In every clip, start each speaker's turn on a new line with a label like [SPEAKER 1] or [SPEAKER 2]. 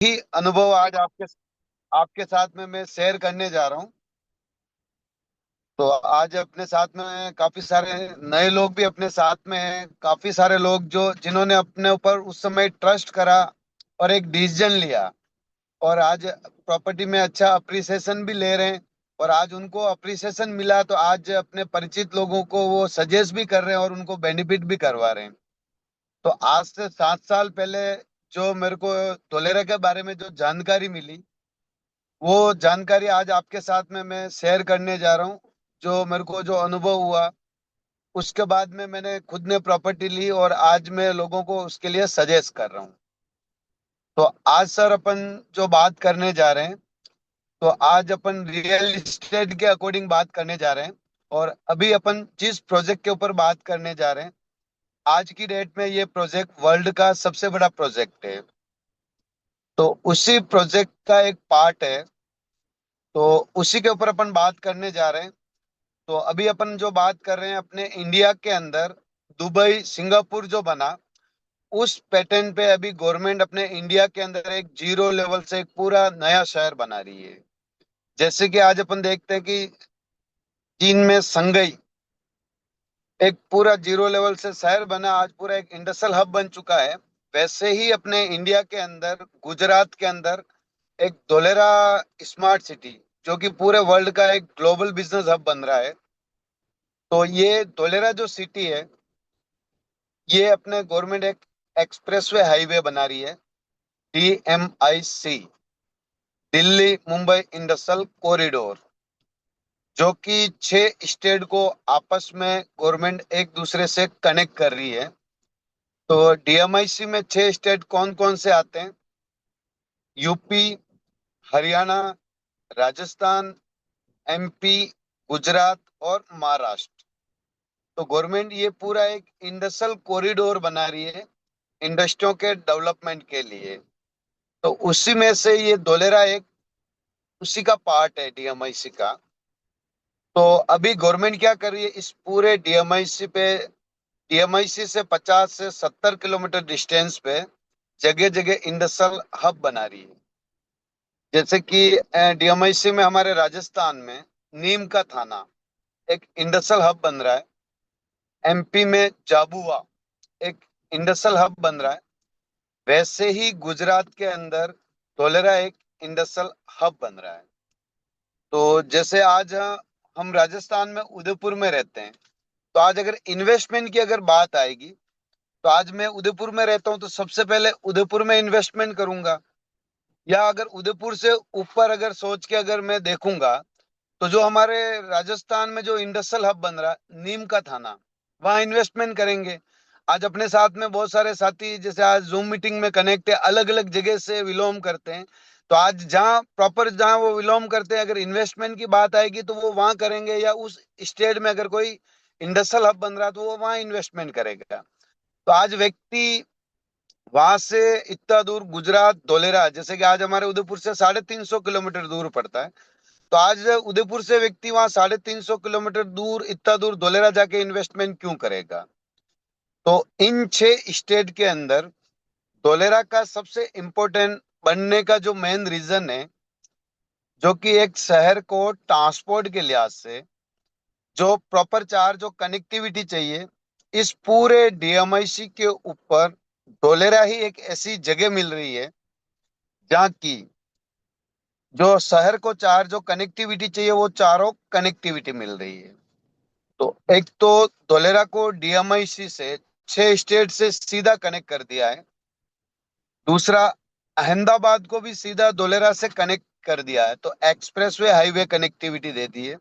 [SPEAKER 1] ही अनुभव आज आपके आपके साथ में मैं शेयर करने जा रहा हूँ। तो आज अपने साथ में काफी सारे नए लोग भी अपने साथ में हैं, काफी सारे लोग जो जिन्होंने अपने ऊपर उस समय ट्रस्ट करा और एक डिसीजन लिया, और आज प्रॉपर्टी में अच्छा अप्रिसिएशन भी ले रहे हैं। और आज उनको अप्रिसिएशन मिला तो आज अपने परिचित लोगों को वो सजेस्ट भी कर रहे हैं और उनको बेनिफिट भी करवा रहे हैं। तो आज से 7 साल पहले जो मेरे को धोलेरा के बारे में जो जानकारी मिली, वो जानकारी आज आपके साथ में मैं शेयर करने जा रहा हूँ। जो मेरे को जो अनुभव हुआ, उसके बाद में मैंने खुद ने प्रॉपर्टी ली और आज मैं लोगों को उसके लिए सजेस्ट कर रहा हूँ। तो आज सर अपन जो बात करने जा रहे हैं, तो आज अपन रियल इस्टेट के अकॉर्डिंग बात करने जा रहे हैं। और अभी अपन जिस प्रोजेक्ट के ऊपर बात करने जा रहे हैं, आज की डेट में ये प्रोजेक्ट वर्ल्ड का सबसे बड़ा प्रोजेक्ट है। तो उसी प्रोजेक्ट का एक पार्ट है, तो उसी के ऊपर अपन बात करने जा रहे हैं। तो अभी अपन जो बात कर रहे हैं अपने इंडिया के अंदर, दुबई सिंगापुर जो बना, उस पैटर्न पे अभी गवर्नमेंट अपने इंडिया के अंदर एक जीरो लेवल से एक पूरा नया शहर बना रही है। जैसे कि आज अपन देखते हैं कि चीन में संगई एक पूरा जीरो लेवल से शहर बना, आज पूरा एक इंडस्ट्रियल हब बन चुका है। वैसे ही अपने इंडिया के अंदर, गुजरात के अंदर एक धोलेरा स्मार्ट सिटी, जो कि पूरे वर्ल्ड का एक ग्लोबल बिजनेस हब बन रहा है। तो ये धोलेरा जो सिटी है, ये अपने गवर्नमेंट एक एक्सप्रेसवे हाईवे बना रही है, DMIC, Delhi Mumbai industrial corridor, जो कि 6 स्टेट को आपस में गवर्नमेंट एक दूसरे से कनेक्ट कर रही है। तो DMIC में 6 स्टेट कौन कौन से आते हैं? यूपी, हरियाणा, राजस्थान, MP, गुजरात और महाराष्ट्र। तो गवर्नमेंट ये पूरा एक इंडस्ट्रियल कॉरिडोर बना रही है इंडस्ट्रियों के डेवलपमेंट के लिए। तो उसी में से ये धोलेरा एक उसी का पार्ट है, DMIC का। तो अभी गवर्नमेंट क्या कर रही है, इस पूरे DMIC से 50 से 70 किलोमीटर डिस्टेंस पे जगह जगह इंडस्ट्रियल हब बना रही है। जैसे कि DMIC में हमारे राजस्थान में नीम का थाना एक इंडस्ट्रियल हब बन रहा है। MP में जाबुआ एक इंडस्ट्रियल हब बन रहा है। वैसे ही गुजरात के अंदर धोलेरा एक इंडस्ट्रियल हब बन रहा है। तो जैसे आज हम राजस्थान में उदयपुर में रहते हैं, तो आज अगर इन्वेस्टमेंट की अगर बात आएगी, तो आज मैं उदयपुर में रहता हूँ तो सबसे पहले उदयपुर में इन्वेस्टमेंट करूंगा। या अगर उदयपुर से ऊपर अगर सोच के अगर मैं देखूंगा, तो जो हमारे राजस्थान में जो इंडस्ट्रियल हब बन रहा है नीम का थाना, वहाँ इन्वेस्टमेंट करेंगे। आज अपने साथ में बहुत सारे साथी जैसे आज जूम मीटिंग में कनेक्ट है, अलग अलग जगह से विलोम करते हैं। तो आज जहाँ प्रॉपर जहाँ वो विलोम करते हैं, अगर इन्वेस्टमेंट की बात आएगी तो वो वहां करेंगे, या उस स्टेट में अगर कोई इंडस्ट्रियल हब बन रहा है तो वो वहां इन्वेस्टमेंट करेगा। तो आज व्यक्ति वहां से इतना दूर गुजरात धोलेरा, जैसे कि आज हमारे उदयपुर से 350 किलोमीटर दूर पड़ता है, तो आज उदयपुर से व्यक्ति वहां 350 किलोमीटर दूर, इतना दूर धोलेरा जाके इन्वेस्टमेंट क्यों करेगा? तो इन 6 स्टेट के अंदर धोलेरा का सबसे इम्पोर्टेंट बनने का जो मेन रीजन है, जो कि एक शहर को ट्रांसपोर्ट के लिहाज से जो प्रॉपर चार जो कनेक्टिविटी चाहिए, इस पूरे DMIC के ऊपर धोलेरा ही एक ऐसी जगह मिल रही है जहाँ की जो शहर को चार जो कनेक्टिविटी चाहिए, वो चारों कनेक्टिविटी मिल रही है। तो एक तो धोलेरा को DMIC से 6 स्टेट से सीधा कनेक्ट कर दिया है। दूसरा, अहमदाबाद को भी सीधा धोलेरा से कनेक्ट कर दिया है, तो एक्सप्रेसवे हाईवे कनेक्टिविटी दे दी है।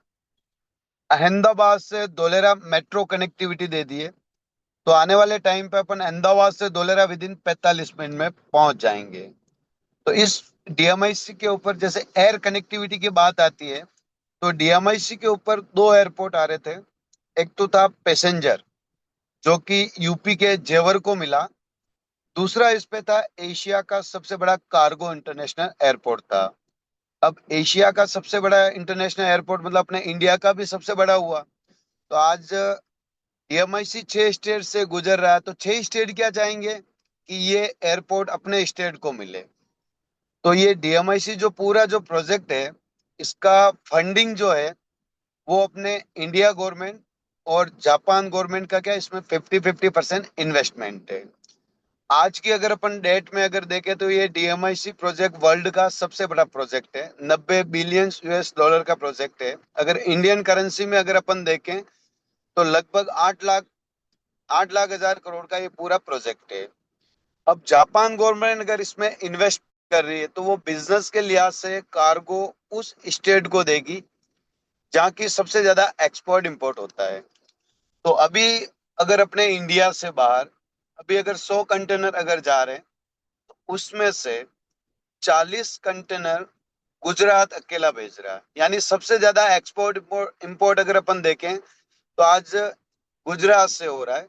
[SPEAKER 1] अहमदाबाद से धोलेरा मेट्रो कनेक्टिविटी दे दी है। तो आने वाले टाइम पे अपन अहमदाबाद से धोलेरा विद इन 45 मिनट में पहुंच जाएंगे। तो इस DMIC के ऊपर जैसे एयर कनेक्टिविटी की बात आती है, तो DMIC के ऊपर दो एयरपोर्ट आ रहे थे। एक तो था पैसेंजर, जो कि यूपी के जेवर को मिला। दूसरा इस पे था एशिया का सबसे बड़ा कार्गो इंटरनेशनल एयरपोर्ट था। अब एशिया का सबसे बड़ा इंटरनेशनल एयरपोर्ट मतलब अपने इंडिया का भी सबसे बड़ा हुआ। तो आज DMIC 6 स्टेट से गुजर रहा है, तो 6 स्टेट क्या चाहेंगे कि ये एयरपोर्ट अपने स्टेट को मिले। तो ये डीएमआईसी जो पूरा जो प्रोजेक्ट है, इसका फंडिंग जो है वो अपने इंडिया गवर्नमेंट और जापान गवर्नमेंट का क्या, इसमें 50-50% इन्वेस्टमेंट है। आज की अगर अपन डेट में अगर देखें तो ये डीएमआईसी प्रोजेक्ट वर्ल्ड का सबसे बड़ा प्रोजेक्ट है, 90 बिलियन US डॉलर का प्रोजेक्ट है। अगर इंडियन करेंसी में अगर अपन देखें तो लगभग 8 लाख हजार करोड़ का ये पूरा प्रोजेक्ट है। अब जापान गवर्नमेंट अगर इसमें इन्वेस्ट कर रही है तो वो बिजनेस के लिहाज से कार्गो उस स्टेट को देगी जहाँ की सबसे ज्यादा एक्सपोर्ट इंपोर्ट होता है। तो अभी अगर अपने इंडिया से बाहर अभी अगर 100 कंटेनर अगर जा रहे हैं, उसमें से 40 कंटेनर गुजरात अकेला भेज रहा है। यानी सबसे ज्यादा एक्सपोर्ट इंपोर्ट अगर अपन देखें तो आज गुजरात से हो रहा है।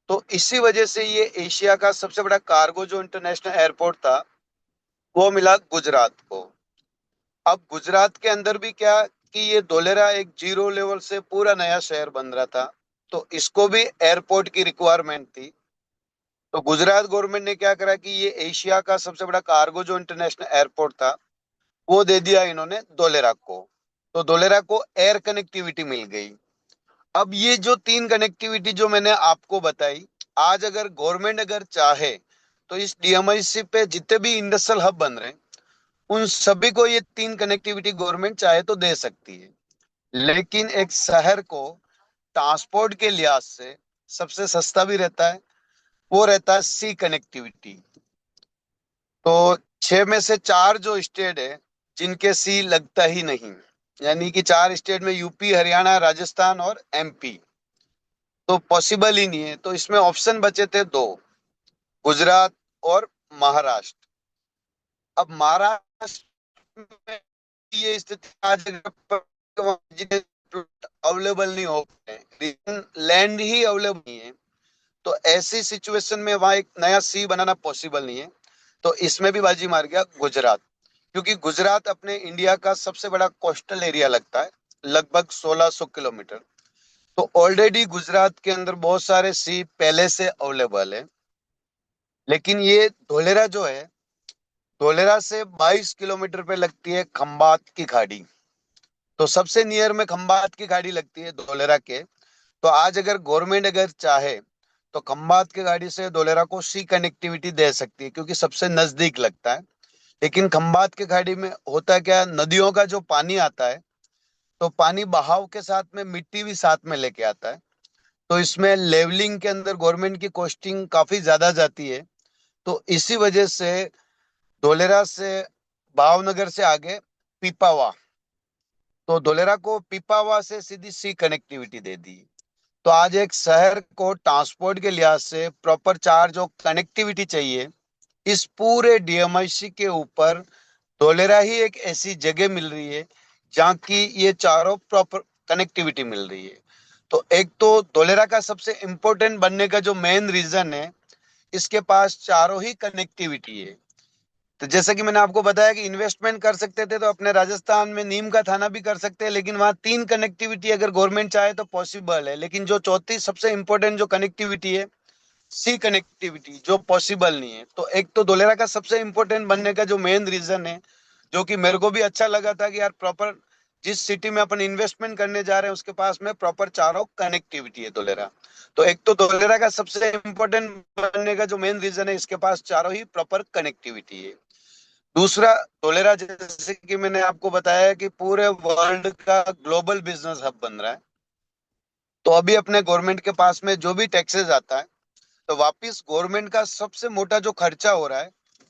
[SPEAKER 1] तो इसी वजह से ये एशिया का सबसे बड़ा कार्गो जो इंटरनेशनल एयरपोर्ट था वो मिला गुजरात को। अब गुजरात के अंदर भी क्या कि ये धोलेरा एक जीरो लेवल से पूरा नया शहर बन रहा था, तो इसको भी एयरपोर्ट की रिक्वायरमेंट थी। तो गुजरात गवर्नमेंट ने क्या करा कि ये एशिया का सबसे बड़ा कार्गो जो इंटरनेशनल एयरपोर्ट था वो दे दिया इन्होंने धोलेरा को। तो धोलेरा को एयर कनेक्टिविटी मिल गई। अब ये जो 3 कनेक्टिविटी जो मैंने आपको बताई, आज अगर गवर्नमेंट अगर चाहे तो इस डीएमआईसी पे जितने भी इंडस्ट्रियल हब बन रहे हैं उन सभी को ये 3 कनेक्टिविटी गवर्नमेंट चाहे तो दे सकती है। लेकिन एक शहर को ट्रांसपोर्ट के लिहाज से सबसे सस्ता भी रहता है, वो रहता है सी कनेक्टिविटी। तो 6 में से 4 जो स्टेट है जिनके सी लगता ही नहीं, यानी कि 4 स्टेट में यूपी हरियाणा राजस्थान और एमपी, तो पॉसिबल ही नहीं है। तो इसमें ऑप्शन बचे थे दो, गुजरात और महाराष्ट्र। अब महाराष्ट्र में ये स्थिति आज अवेलेबल नहीं हो पाए, लैंड ही अवेलेबल नहीं है। तो ऐसी सिचुएशन में वहां एक नया सी बनाना पॉसिबल नहीं है। तो इसमें भी बाजी मार गया गुजरात, क्योंकि गुजरात अपने इंडिया का सबसे बड़ा कोस्टल एरिया लगता है, लगभग 1600 किलोमीटर। तो ऑलरेडी गुजरात के अंदर बहुत सारे सी पहले से अवेलेबल है। लेकिन ये धोलेरा जो है, धोलेरा से 22 किलोमीटर पे लगती है खंबात की खाड़ी। तो सबसे नियर में खंबात की खाड़ी लगती है धोलेरा के। तो आज अगर गवर्नमेंट अगर चाहे तो खंबात की गाड़ी से धोलेरा को सी कनेक्टिविटी दे सकती है, क्योंकि सबसे नजदीक लगता है। लेकिन खंबात की खाड़ी में होता क्या है, नदियों का जो पानी आता है तो पानी बहाव के साथ में मिट्टी भी साथ में लेके आता है। तो इसमें लेवलिंग के अंदर गवर्नमेंट की कॉस्टिंग काफी ज्यादा जाती है। तो इसी वजह से धोलेरा से भावनगर से आगे पीपावा, तो धोलेरा को पीपावा से सीधी सी कनेक्टिविटी दे दी। तो आज एक शहर को ट्रांसपोर्ट के लिहाज से प्रॉपर चार जो कनेक्टिविटी चाहिए, इस पूरे डीएमआईसी के ऊपर धोलेरा ही एक ऐसी जगह मिल रही है जहाँ की ये चारों प्रॉपर कनेक्टिविटी मिल रही है। तो एक तो धोलेरा का सबसे इम्पोर्टेंट बनने का जो मेन रीजन है, इसके पास चारों ही कनेक्टिविटी है। तो जैसे कि मैंने आपको बताया कि इन्वेस्टमेंट कर सकते थे तो अपने राजस्थान में नीम का थाना भी कर सकते हैं, लेकिन वहां 3 कनेक्टिविटी अगर गवर्नमेंट चाहे तो पॉसिबल है। लेकिन जो चौथी सबसे इंपॉर्टेंट जो कनेक्टिविटी है, सी कनेक्टिविटी, जो पॉसिबल नहीं है। तो एक तो धोलेरा का सबसे इंपॉर्टेंट बनने का जो मेन रीजन है, जो कि मेरे को भी अच्छा लगा था कि यार प्रॉपर जिस सिटी में अपन इन्वेस्टमेंट करने जा रहे हैं उसके पास में प्रॉपर चारों कनेक्टिविटी है धोलेरा। तो एक तो धोलेरा का सबसे इंपॉर्टेंट बनने का जो मेन रीजन है, इसके पास चारों ही प्रॉपर कनेक्टिविटी है। दूसरा, टोलेरा जैसे कि मैंने आपको बताया कि पूरे वर्ल्ड का ग्लोबल बिजनेस हब बन रहा है। तो अभी अपने गवर्नमेंट के पास में जो भी टैक्सेस आता है तो वापिस गवर्नमेंट का सबसे मोटा जो खर्चा हो रहा है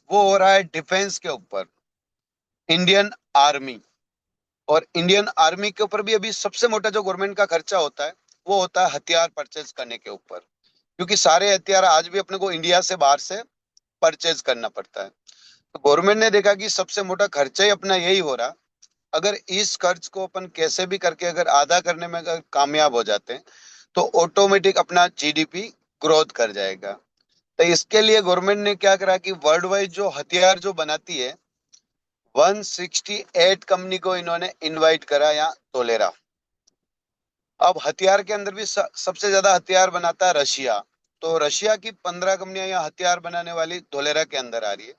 [SPEAKER 1] वो हो रहा है डिफेंस के ऊपर, इंडियन आर्मी। और इंडियन आर्मी के ऊपर भी अभी सबसे मोटा जो गवर्नमेंट का खर्चा होता है वो होता है हथियार परचेज करने के ऊपर, क्योंकि सारे हथियार आज भी अपने को इंडिया से बाहर से परचेज करना पड़ता है। तो गवर्नमेंट ने देखा कि सबसे मोटा खर्चा ही अपना यही हो रहा, अगर इस खर्च को अपन कैसे भी करके अगर आधा करने में अगर कामयाब हो जाते हैं तो ऑटोमेटिक अपना जीडीपी ग्रोथ कर जाएगा। तो इसके लिए गवर्नमेंट ने क्या करा कि वर्ल्ड वाइड जो हथियार जो बनाती है 168 कंपनी को इन्होंने इनवाइट करा यहाँ तोलेरा। अब हथियार के अंदर भी सबसे ज्यादा हथियार बनाता है रशिया। तो रशिया की 15 कंपनियां यहाँ हथियार बनाने वाली धोलेरा के अंदर आ रही है।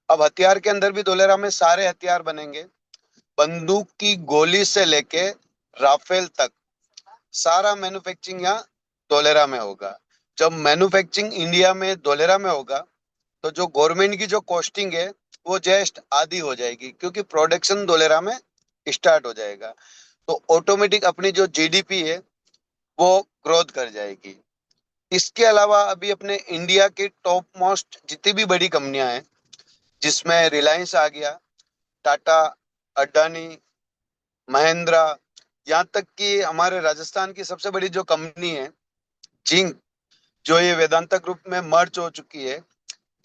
[SPEAKER 1] अब हथियार के अंदर भी धोलेरा में सारे हथियार बनेंगे, बंदूक की गोली से लेके राफेल तक सारा मैन्युफैक्चरिंग यहाँ धोलेरा में होगा। जब मैन्युफैक्चरिंग इंडिया में धोलेरा में होगा, तो जो गवर्नमेंट की जो कॉस्टिंग है वो जस्ट आधी हो जाएगी, क्योंकि प्रोडक्शन धोलेरा में स्टार्ट हो जाएगा। तो ऑटोमेटिक अपनी जो जीडीपी है वो ग्रोथ कर जाएगी। इसके अलावा अभी अपने इंडिया की टॉप मोस्ट जितनी भी बड़ी कंपनियां हैं, जिसमें रिलायंस आ गया, टाटा, अडानी, महिंद्रा, यहाँ तक कि हमारे राजस्थान की सबसे बड़ी जो कंपनी है जिंक, जो ये वेदांता ग्रुप में मर्ज हो चुकी है,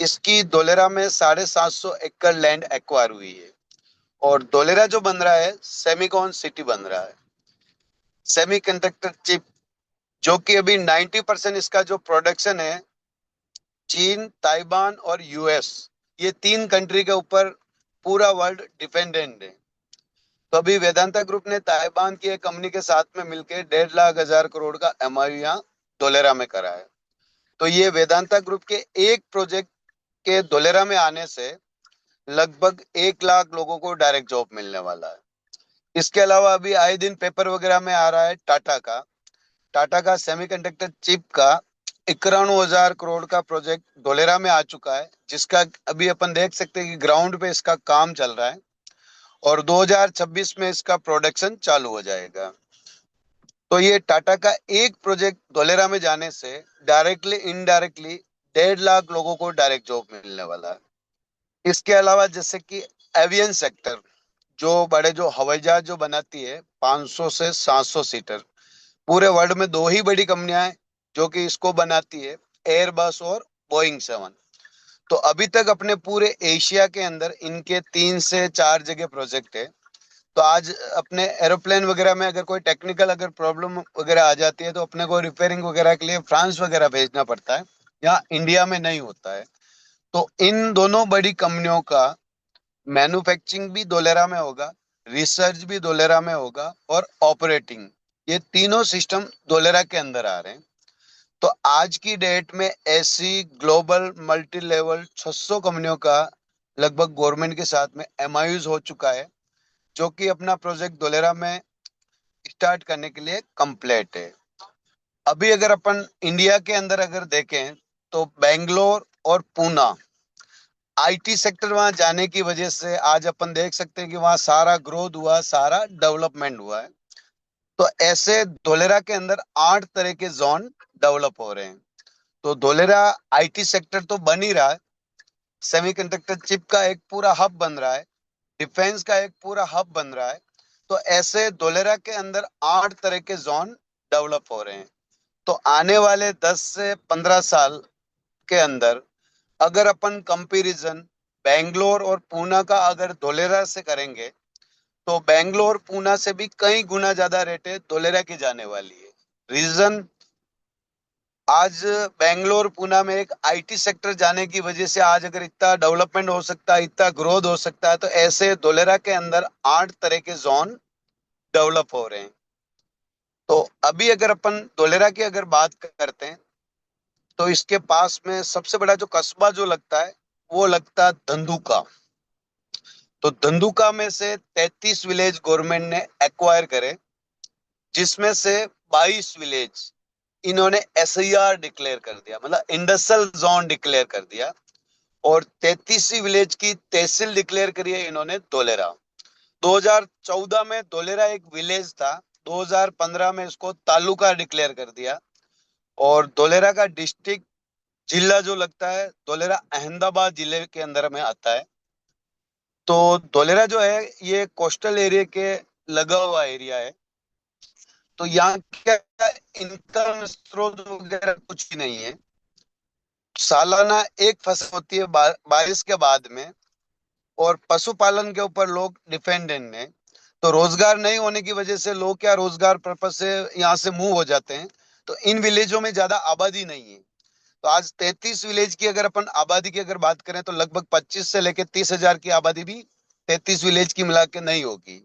[SPEAKER 1] इसकी धोलेरा में 750 एकड़ लैंड एक्वायर हुई है। और धोलेरा जो बन रहा है सेमिकॉन सिटी बन रहा है, सेमीकंडक्टर चिप, जो कि अभी 90% इसका जो प्रोडक्शन है चीन, ताइवान और यूएस, ये तीन कंट्री के ऊपर पूरा वर्ल्ड डिपेंडेंट है। तो अभी वेदांता ग्रुप ने ताइवान की एक कंपनी के साथ में मिलकर 1.5 लाख करोड़ का एमओयू यहाँ धोलेरा में करा है। तो ये वेदांता ग्रुप के एक प्रोजेक्ट के धोलेरा में आने से लगभग 1 लाख लोगों को डायरेक्ट जॉब मिलने वाला है। इसके अलावा अभी आए दिन पेपर वगैरह में आ रहा है टाटा का सेमीकंडक्टर चिप का 91,000 करोड़ का प्रोजेक्ट धोलेरा में आ चुका है, जिसका अभी अपन देख सकते हैं कि ग्राउंड पे इसका काम चल रहा है और 2026 में इसका प्रोडक्शन चालू हो जाएगा। तो ये टाटा का एक प्रोजेक्ट धोलेरा में जाने से डायरेक्टली इनडायरेक्टली 1.5 लाख लोगों को डायरेक्ट जॉब मिलने वाला है। इसके अलावा जैसे कि एवियन सेक्टर, जो बड़े जो हवाई जहाज जो बनाती है 500 से 700 सीटर, पूरे वर्ल्ड में दो ही बड़ी कंपनियां हैं जो कि इसको बनाती है, एयरबस और बोइंग 7। तो अभी तक अपने पूरे एशिया के अंदर इनके 3 से 4 जगह प्रोजेक्ट है। तो आज अपने एरोप्लेन वगैरह में अगर कोई टेक्निकल अगर प्रॉब्लम वगैरह आ जाती है, तो अपने को रिपेयरिंग वगैरह के लिए फ्रांस वगैरह भेजना पड़ता है, यहाँ इंडिया में नहीं होता है। तो इन दोनों बड़ी कंपनियों का मैन्युफैक्चरिंग भी धोलेरा में होगा, रिसर्च भी धोलेरा में होगा और ऑपरेटिंग, ये तीनों सिस्टम धोलेरा के अंदर आ रहे हैं। तो आज की डेट में ऐसी ग्लोबल मल्टी लेवल 600 कंपनियों का लगभग गवर्नमेंट के साथ में एमओयूज हो चुका है, जो कि अपना प्रोजेक्ट धोलेरा में स्टार्ट करने के लिए कंप्लीट है। अभी अगर अपन इंडिया के अंदर अगर देखें, तो बेंगलोर और पूना आईटी सेक्टर वहां जाने की वजह से आज अपन देख सकते हैं कि वहां सारा ग्रोथ हुआ, सारा डेवलपमेंट हुआ है। तो ऐसे धोलेरा के अंदर 8 तरह के जोन डेवलप हो रहे हैं। तो धोलेरा आईटी सेक्टर तो बन ही रहा है, सेमीकंडक्टर चिप का एक पूरा हब बन रहा है, डिफेंस का एक पूरा हब बन रहा है। तो ऐसे धोलेरा के अंदर 8 तरह के जोन डेवलप हो रहे हैं। तो आने वाले 10 से 15 साल के अंदर अगर अपन कंपैरिजन बेंगलोर और पूना का अगर धोलेरा से करेंगे, तो बेंगलोर पूना से भी कई गुना ज्यादा रेट है धोलेरा की जाने वाली है। रीजन, आज बेंगलोर पूना में एक आईटी सेक्टर जाने की वजह से आज अगर इतना डेवलपमेंट हो सकता है, इतना ग्रोथ हो सकता है, तो ऐसे धोलेरा के अंदर 8 तरह के जोन डेवलप हो रहे हैं। तो अभी अगर अपन धोलेरा की अगर बात करते हैं, तो इसके पास में सबसे बड़ा जो कस्बा जो लगता है वो लगता है धंधुका। तो धंधुका में से 33 विलेज गवर्नमेंट ने एक्वायर करे, जिसमें से 22 विलेज इन्होंने एसआईआर डिक्लेयर कर दिया, मतलब इंडस्ट्रियल जोन डिक्लेयर कर दिया। और 33 विलेज की तहसील डिक्लेयर करी है इन्होंने धोलेरा। 2014 में धोलेरा एक विलेज था, 2015 में इसको तालुका डिक्लेयर कर दिया। और धोलेरा का डिस्ट्रिक्ट जिला जो लगता है धोलेरा अहमदाबाद जिले के अंदर में आता है। तो धोलेरा जो है ये कोस्टल एरिया के लगा हुआ एरिया है। तो यहाँ क्या इनकम स्रोत वगैरह कुछ भी नहीं है। सालाना एक फसल होती है बारिश के बाद में, और पशुपालन के ऊपर लोग डिपेंडेंट हैं। तो रोजगार नहीं होने की वजह से लोग क्या रोजगार पर्पज से यहाँ से मूव हो जाते हैं। तो इन विलेजों में ज्यादा आबादी नहीं है। तो आज 33 विलेज की अगर अपन आबादी की अगर बात करें, तो लगभग 25 से लेकर 30,000 की आबादी भी 33 विलेज की मिला के नहीं होगी।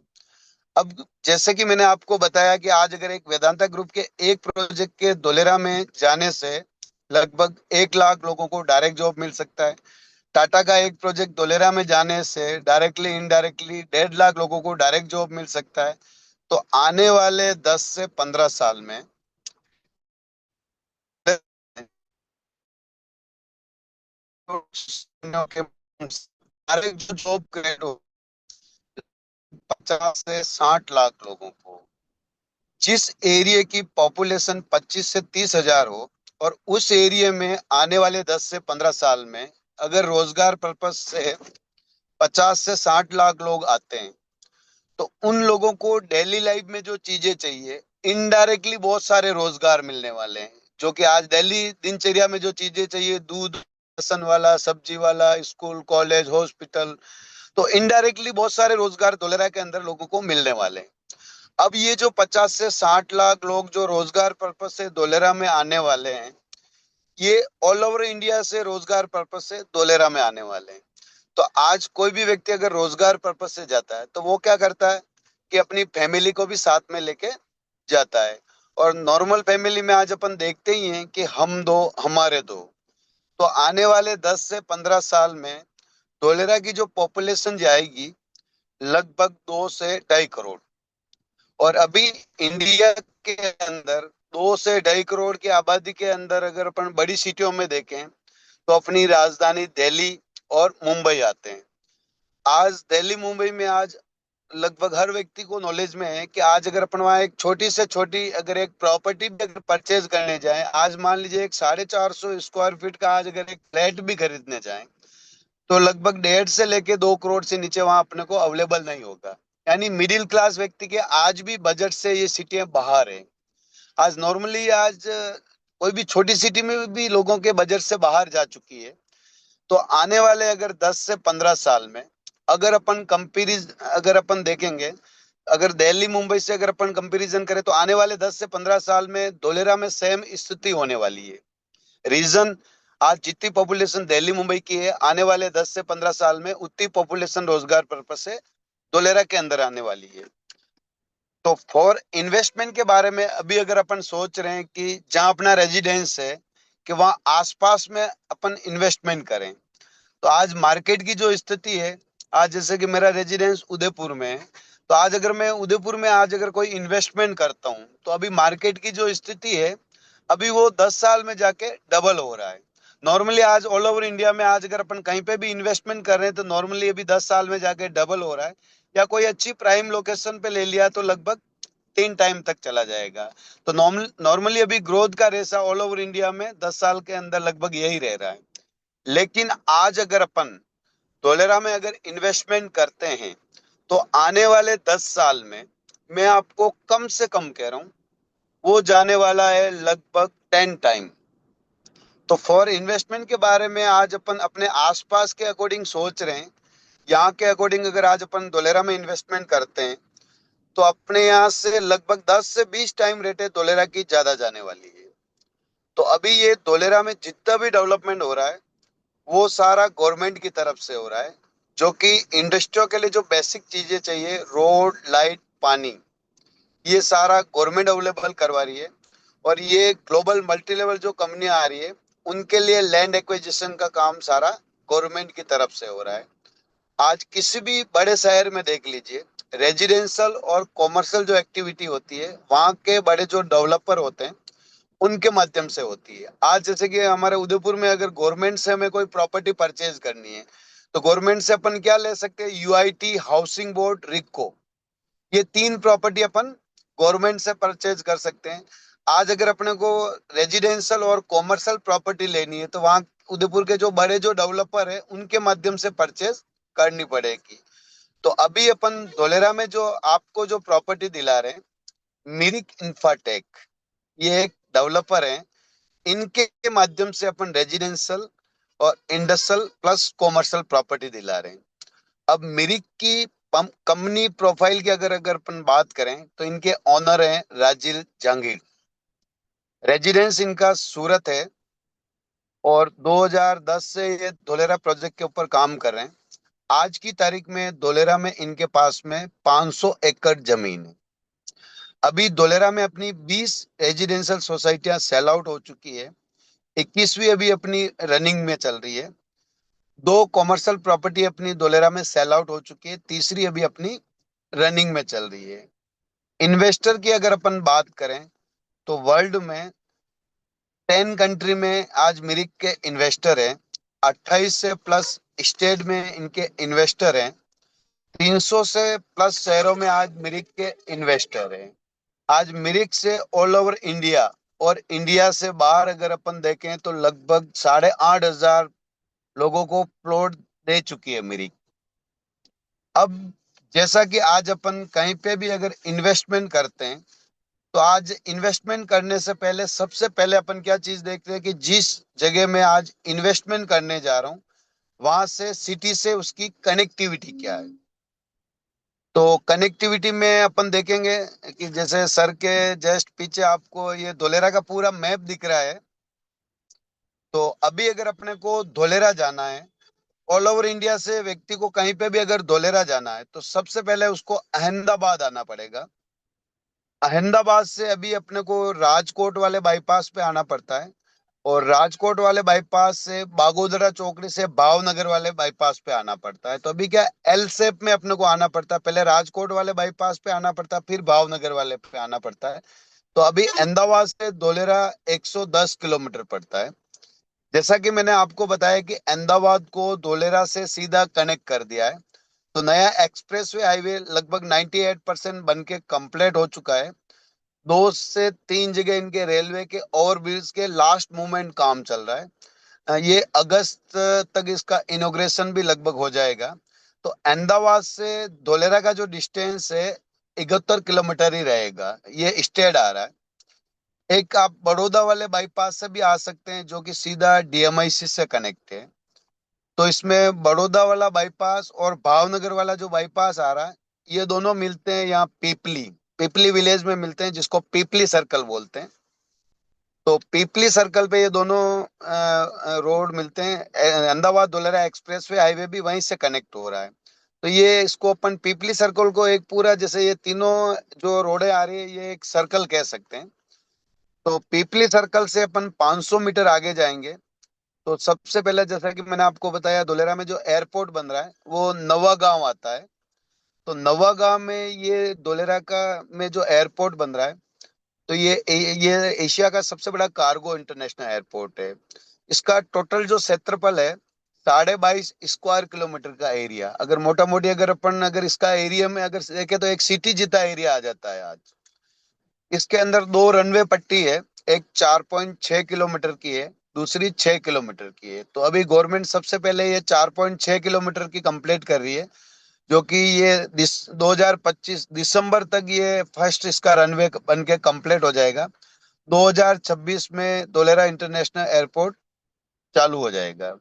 [SPEAKER 1] अब जैसे कि मैंने आपको बताया कि आज अगर एक वेदांता ग्रुप के एक प्रोजेक्ट के धोलेरा में जाने से लगभग 1 लाख लोगों को डायरेक्ट जॉब मिल सकता है। टाटा का एक प्रोजेक्ट धोलेरा में जाने से डायरेक्टली इनडायरेक्टली 1.5 लाख लोगों को डायरेक्ट जॉब मिल सकता है। तो आने वाले 10 से 15 साल में डायरेक्ट जो जॉब क्रिएट हो 50 से 60 लाख लोगों को, जिस एरिया की पॉपुलेशन 25 से 30 हजार हो, और उस एरिया में आने वाले 10 से 15 साल में अगर रोजगार पर्पस से 50 से 60 लाख लोग आते हैं, तो उन लोगों को डेली लाइफ में जो चीजें चाहिए, इनडायरेक्टली बहुत सारे रोजगार मिलने वाले हैं। जो कि आज डेली दिनचर्या में जो चीजें चाहिए, दूध, राशन वाला, सब्जी वाला, स्कूल, कॉलेज, हॉस्पिटल, तो इनडायरेक्टली बहुत सारे रोजगार धोलेरा के अंदर लोगों को मिलने वाले हैं। अब ये जो 50 से 60 लाख लोग जो रोजगार पर्पज से धोलेरा में आने वाले हैं, ये ऑल ओवर इंडिया से रोजगार पर्पज से धोलेरा में आने वाले हैं। तो आज कोई भी व्यक्ति अगर रोजगार पर्पज से जाता है तो वो क्या करता है कि अपनी फैमिली को भी साथ में लेके जाता है। और नॉर्मल फैमिली में आज अपन देखते ही हैं कि हम दो हमारे दो। तो आने वाले 10 से 15 साल में धोलेरा की जो पॉपुलेशन जाएगी लगभग 2 से 2.5 करोड़। और अभी इंडिया के अंदर 2 से 2.5 करोड़ की आबादी के अंदर अगर अपन बड़ी सिटियों में देखें तो अपनी राजधानी दिल्ली और मुंबई आते हैं। आज दिल्ली मुंबई में आज लगभग हर व्यक्ति को नॉलेज में है कि आज अगर अपन वहाँ एक छोटी से छोटी अगर एक प्रॉपर्टी भी अगर परचेज करने जाएं, आज मान लीजिए एक 450 स्क्वायर फीट का आज अगर एक फ्लैट भी खरीदने जाएं, तो लगभग 1.5 से लेके 2 करोड़ से नीचे वहां अपने को अवेलेबल नहीं होगा। यानी मिडिल क्लास व्यक्ति के आज भी बजट से ये सिटियां बाहर है। आज नॉर्मली आज कोई भी छोटी सिटी में भी लोगों के बजट से बाहर जा चुकी है। तो आने वाले अगर 10 से 15 साल में अगर अपन देखेंगे, अगर दिल्ली मुंबई से अगर अपन कंपैरिजन करें, तो आने वाले 10 से 15 साल में धोलेरा में सेम स्थिति होने वाली है। रीजन, आज जितनी पॉपुलेशन दिल्ली मुंबई की है, आने वाले 10 से 15 साल में उतनी पॉपुलेशन रोजगार पर्पज से धोलेरा के अंदर आने वाली है। तो फॉर इन्वेस्टमेंट के बारे में अभी अगर अपन सोच रहे हैं कि जहां अपना रेजिडेंस है कि वहां आसपास में अपन इन्वेस्टमेंट करें, तो आज मार्केट की जो स्थिति है, आज जैसे कि मेरा रेजिडेंस उदयपुर में है, तो आज अगर मैं उदयपुर में आज अगर कोई इन्वेस्टमेंट करता हूँ, तो अभी मार्केट की जो स्थिति है, अभी वो 10 साल में जाके डबल हो रहा है। नॉर्मली आज ऑल ओवर इंडिया में आज अगर अपन कहीं पे भी इन्वेस्टमेंट कर रहे हैं तो नॉर्मली अभी 10 साल में जाके डबल हो रहा है। या कोई अच्छी प्राइम लोकेशन पे ले लिया तो लगभग 3 टाइम तक चला जाएगा। तो नॉर्मली अभी ग्रोथ का रेसा ऑल ओवर इंडिया में 10 साल के अंदर लगभग यही रह रहा है। लेकिन आज अगर अपन धोलेरा में अगर इन्वेस्टमेंट करते हैं, तो आने वाले 10 साल में मैं आपको कम से कम कह रहा हूं, वो जाने वाला है लगभग 10 टाइम। तो फॉर इन्वेस्टमेंट के बारे में आज अपन अपने आसपास के अकॉर्डिंग सोच रहे हैं। यहाँ के अकॉर्डिंग अगर आज अपन धोलेरा में इन्वेस्टमेंट करते हैं, तो अपने यहाँ से लगभग 10 से 20 टाइम रेट धोलेरा की ज्यादा जाने वाली है। तो अभी ये धोलेरा में जितना भी डेवलपमेंट हो रहा है, वो सारा गवर्नमेंट की तरफ से हो रहा है। जो कि इंडस्ट्रियों के लिए जो बेसिक चीजें चाहिए, रोड, लाइट, पानी, ये सारा गवर्नमेंट अवेलेबल करवा रही है। और ये ग्लोबल मल्टी लेवल जो कंपनियां आ रही है, उनके लिए लैंड एक्विजिशन का काम सारा गवर्नमेंट की तरफ से हो रहा है। आज किसी भी बड़े शहर में देख लीजिए, रेजिडेंशियल और कॉमर्शियल जो एक्टिविटी होती है, वहाँ के बड़े जो डेवलपर होते हैं उनके माध्यम से होती है। आज जैसे कि हमारे उदयपुर में अगर गवर्नमेंट से हमें कोई प्रॉपर्टी परचेज करनी है, तो गवर्नमेंट से अपन क्या ले सकते हैं? यूआईटी, हाउसिंग बोर्ड, रिक्को, ये 3 प्रॉपर्टी अपन गवर्नमेंट से परचेज कर सकते हैं। आज अगर अपने को रेजिडेंशियल और कॉमर्शियल प्रॉपर्टी लेनी है, तो वहाँ उदयपुर के जो बड़े जो डेवलपर है उनके माध्यम से परचेज करनी पड़ेगी। तो अभी अपन धोलेरा में जो आपको जो प्रॉपर्टी दिला रहे हैं, मिरिक इंफ्राटेक, ये एक डेवलपर है। इनके माध्यम से अपन रेजिडेंशियल और इंडस्ट्रियल प्लस कॉमर्शियल प्रॉपर्टी दिला रहे हैं। अब मिरिक की कंपनी प्रोफाइल की अगर अगर अपन बात करें, तो इनके ऑनर हैं राजीव जहांगीर। रेजिडेंस इनका सूरत है, और 2010 से ये धोलेरा प्रोजेक्ट के ऊपर काम कर रहे हैं। आज की तारीख में धोलेरा में इनके पास में 500 एकड़ जमीन है। अभी धोलेरा में अपनी 20 रेजिडेंशियल सोसाइटियां सेल आउट हो चुकी है। 21वीं अभी अपनी रनिंग में चल रही है। दो कॉमर्शियल प्रॉपर्टी अपनी धोलेरा में सेल आउट हो चुकी है, तीसरी अभी अपनी रनिंग में चल रही है। इन्वेस्टर की अगर अपन बात करें तो वर्ल्ड में 10 कंट्री में आज मिरिक के इन्वेस्टर हैं। 28 से प्लस स्टेट में इनके इन्वेस्टर हैं। 300 से प्लस शहरों में आज मिरिक के इन्वेस्टर हैं। आज मिरिक से ऑल ओवर इंडिया और इंडिया से बाहर अगर अपन देखें तो लगभग 8,500 लोगों को प्लॉट दे चुकी है मिरिक। अब जैसा कि आज अपन कहीं पे भी अगर इन्वेस्टमेंट करते हैं तो आज इन्वेस्टमेंट करने से पहले सबसे पहले अपन क्या चीज देखते हैं कि जिस जगह में आज इन्वेस्टमेंट करने जा रहा हूँ वहां से सिटी से उसकी कनेक्टिविटी क्या है। तो कनेक्टिविटी में अपन देखेंगे कि जैसे सर के जस्ट पीछे आपको ये धोलेरा का पूरा मैप दिख रहा है। तो अभी अगर अपने को धोलेरा जाना है, ऑल ओवर इंडिया से व्यक्ति को कहीं पे भी अगर धोलेरा जाना है तो सबसे पहले उसको अहमदाबाद आना पड़ेगा। अहमदाबाद से अभी अपने को राजकोट वाले बाईपास पे आना पड़ता है, और राजकोट वाले बाईपास से बागोदरा चौकड़ी से भावनगर वाले बाईपास पे आना पड़ता है। तो अभी क्या एल शेप में अपने को आना पड़ता है, पहले राजकोट वाले बाईपास पे आना पड़ता है, फिर भावनगर वाले पे आना पड़ता है। तो अभी अहमदाबाद से धोलेरा 110 किलोमीटर पड़ता है। जैसा कि मैंने आपको बताया कि अहमदाबाद को धोलेरा से सीधा कनेक्ट कर दिया है। तो नया एक्सप्रेसवे हाईवे लगभग 98% बन के कंप्लीट हो चुका है। 2 से 3 जगह इनके रेलवे के ओवरब्रिज के लास्ट मूवमेंट काम चल रहा है। ये अगस्त तक इसका इनॉग्रेशन भी लगभग हो जाएगा। तो अहमदाबाद से धोलेरा का जो डिस्टेंस है 71 किलोमीटर ही रहेगा, ये स्टेट आ रहा है। एक आप बड़ौदा वाले बाईपास से भी आ सकते हैं जो कि सीधा डीएमआईसी से कनेक्ट है। तो इसमें बड़ौदा वाला बाईपास और भावनगर वाला जो बाईपास आ रहा है ये दोनों मिलते हैं यहाँ पीपली पीपली विलेज में मिलते हैं, जिसको पीपली सर्कल बोलते हैं। तो पीपली सर्कल पे ये दोनों रोड मिलते हैं। अहमदाबाद धोलेरा एक्सप्रेसवे हाईवे भी वहीं से कनेक्ट हो रहा है। तो ये इसको अपन पीपली सर्कल को एक पूरा, जैसे ये तीनों जो रोडें आ रही है ये एक सर्कल कह सकते हैं। तो पीपली सर्कल से अपन 500 मीटर आगे जाएंगे तो सबसे पहले जैसा कि मैंने आपको बताया धोलेरा में जो एयरपोर्ट बन रहा है वो नवा गांव आता है। तो नवा गांव में ये धोलेरा का में जो एयरपोर्ट बन रहा है, तो ये एशिया का सबसे बड़ा कार्गो इंटरनेशनल एयरपोर्ट है। इसका टोटल जो क्षेत्रफल है 22.5 स्क्वायर किलोमीटर का एरिया। अगर मोटा मोटी अगर अपन अगर इसका एरिया में अगर देखे तो एक सिटी जितना एरिया आ जाता है आज। इसके अंदर दो रनवे पट्टी है, एक 4.6 किलोमीटर की है, दूसरी 6 किलोमीटर की है। तो अभी गवर्नमेंट सबसे पहले ये 4.6 किलोमीटर की कंप्लीट कर रही है, जो कि ये 2025 दिसंबर तक ये फर्स्ट इसका रनवे बन के कंप्लीट हो जाएगा। 2026 में धोलेरा इंटरनेशनल एयरपोर्ट चालू हो जाएगा।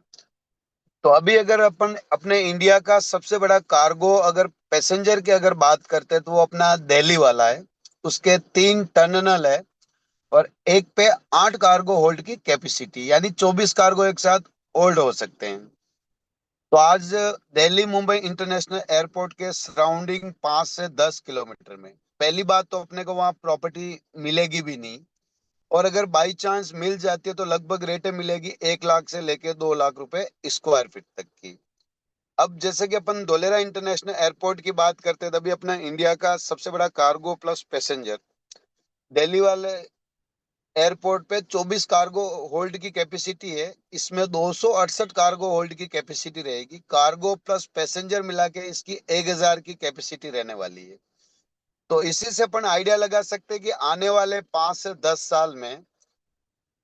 [SPEAKER 1] तो अभी अगर अपन अपने इंडिया का सबसे बड़ा कार्गो अगर पैसेंजर की अगर बात करते हैं तो वो अपना दिल्ली वाला है। उसके 3 टर्मिनल है और एक पे 8 कार्गो होल्ड की कैपेसिटी, यानी 24 कार्गो एक साथ होल्ड हो सकते हैं। तो आज दिल्ली मुंबई इंटरनेशनल एयरपोर्ट के सराउंडिंग 5 से 10 किलोमीटर में पहली बात तो अपने को वहां प्रॉपर्टी मिलेगी भी नहीं, और अगर बाई चांस मिल जाती है तो लगभग रेटें मिलेगी 1 लाख से लेके 2 लाख रुपए स्क्वायर फीट तक की। अब जैसे कि अपन धोलेरा इंटरनेशनल एयरपोर्ट की बात करते हैं तभी अपना इंडिया का सबसे बड़ा कार्गो प्लस पैसेंजर दिल्ली वाले एयरपोर्ट पे 24 कार्गो होल्ड की कैपेसिटी है। इसमें 268 कार्गो होल्ड की कैपेसिटी रहेगी। कार्गो प्लस पैसेंजर मिला के इसकी 1,000 की कैपेसिटी रहने वाली है। तो इसी से अपन आइडिया लगा सकते हैं कि आने वाले 5 से 10 साल में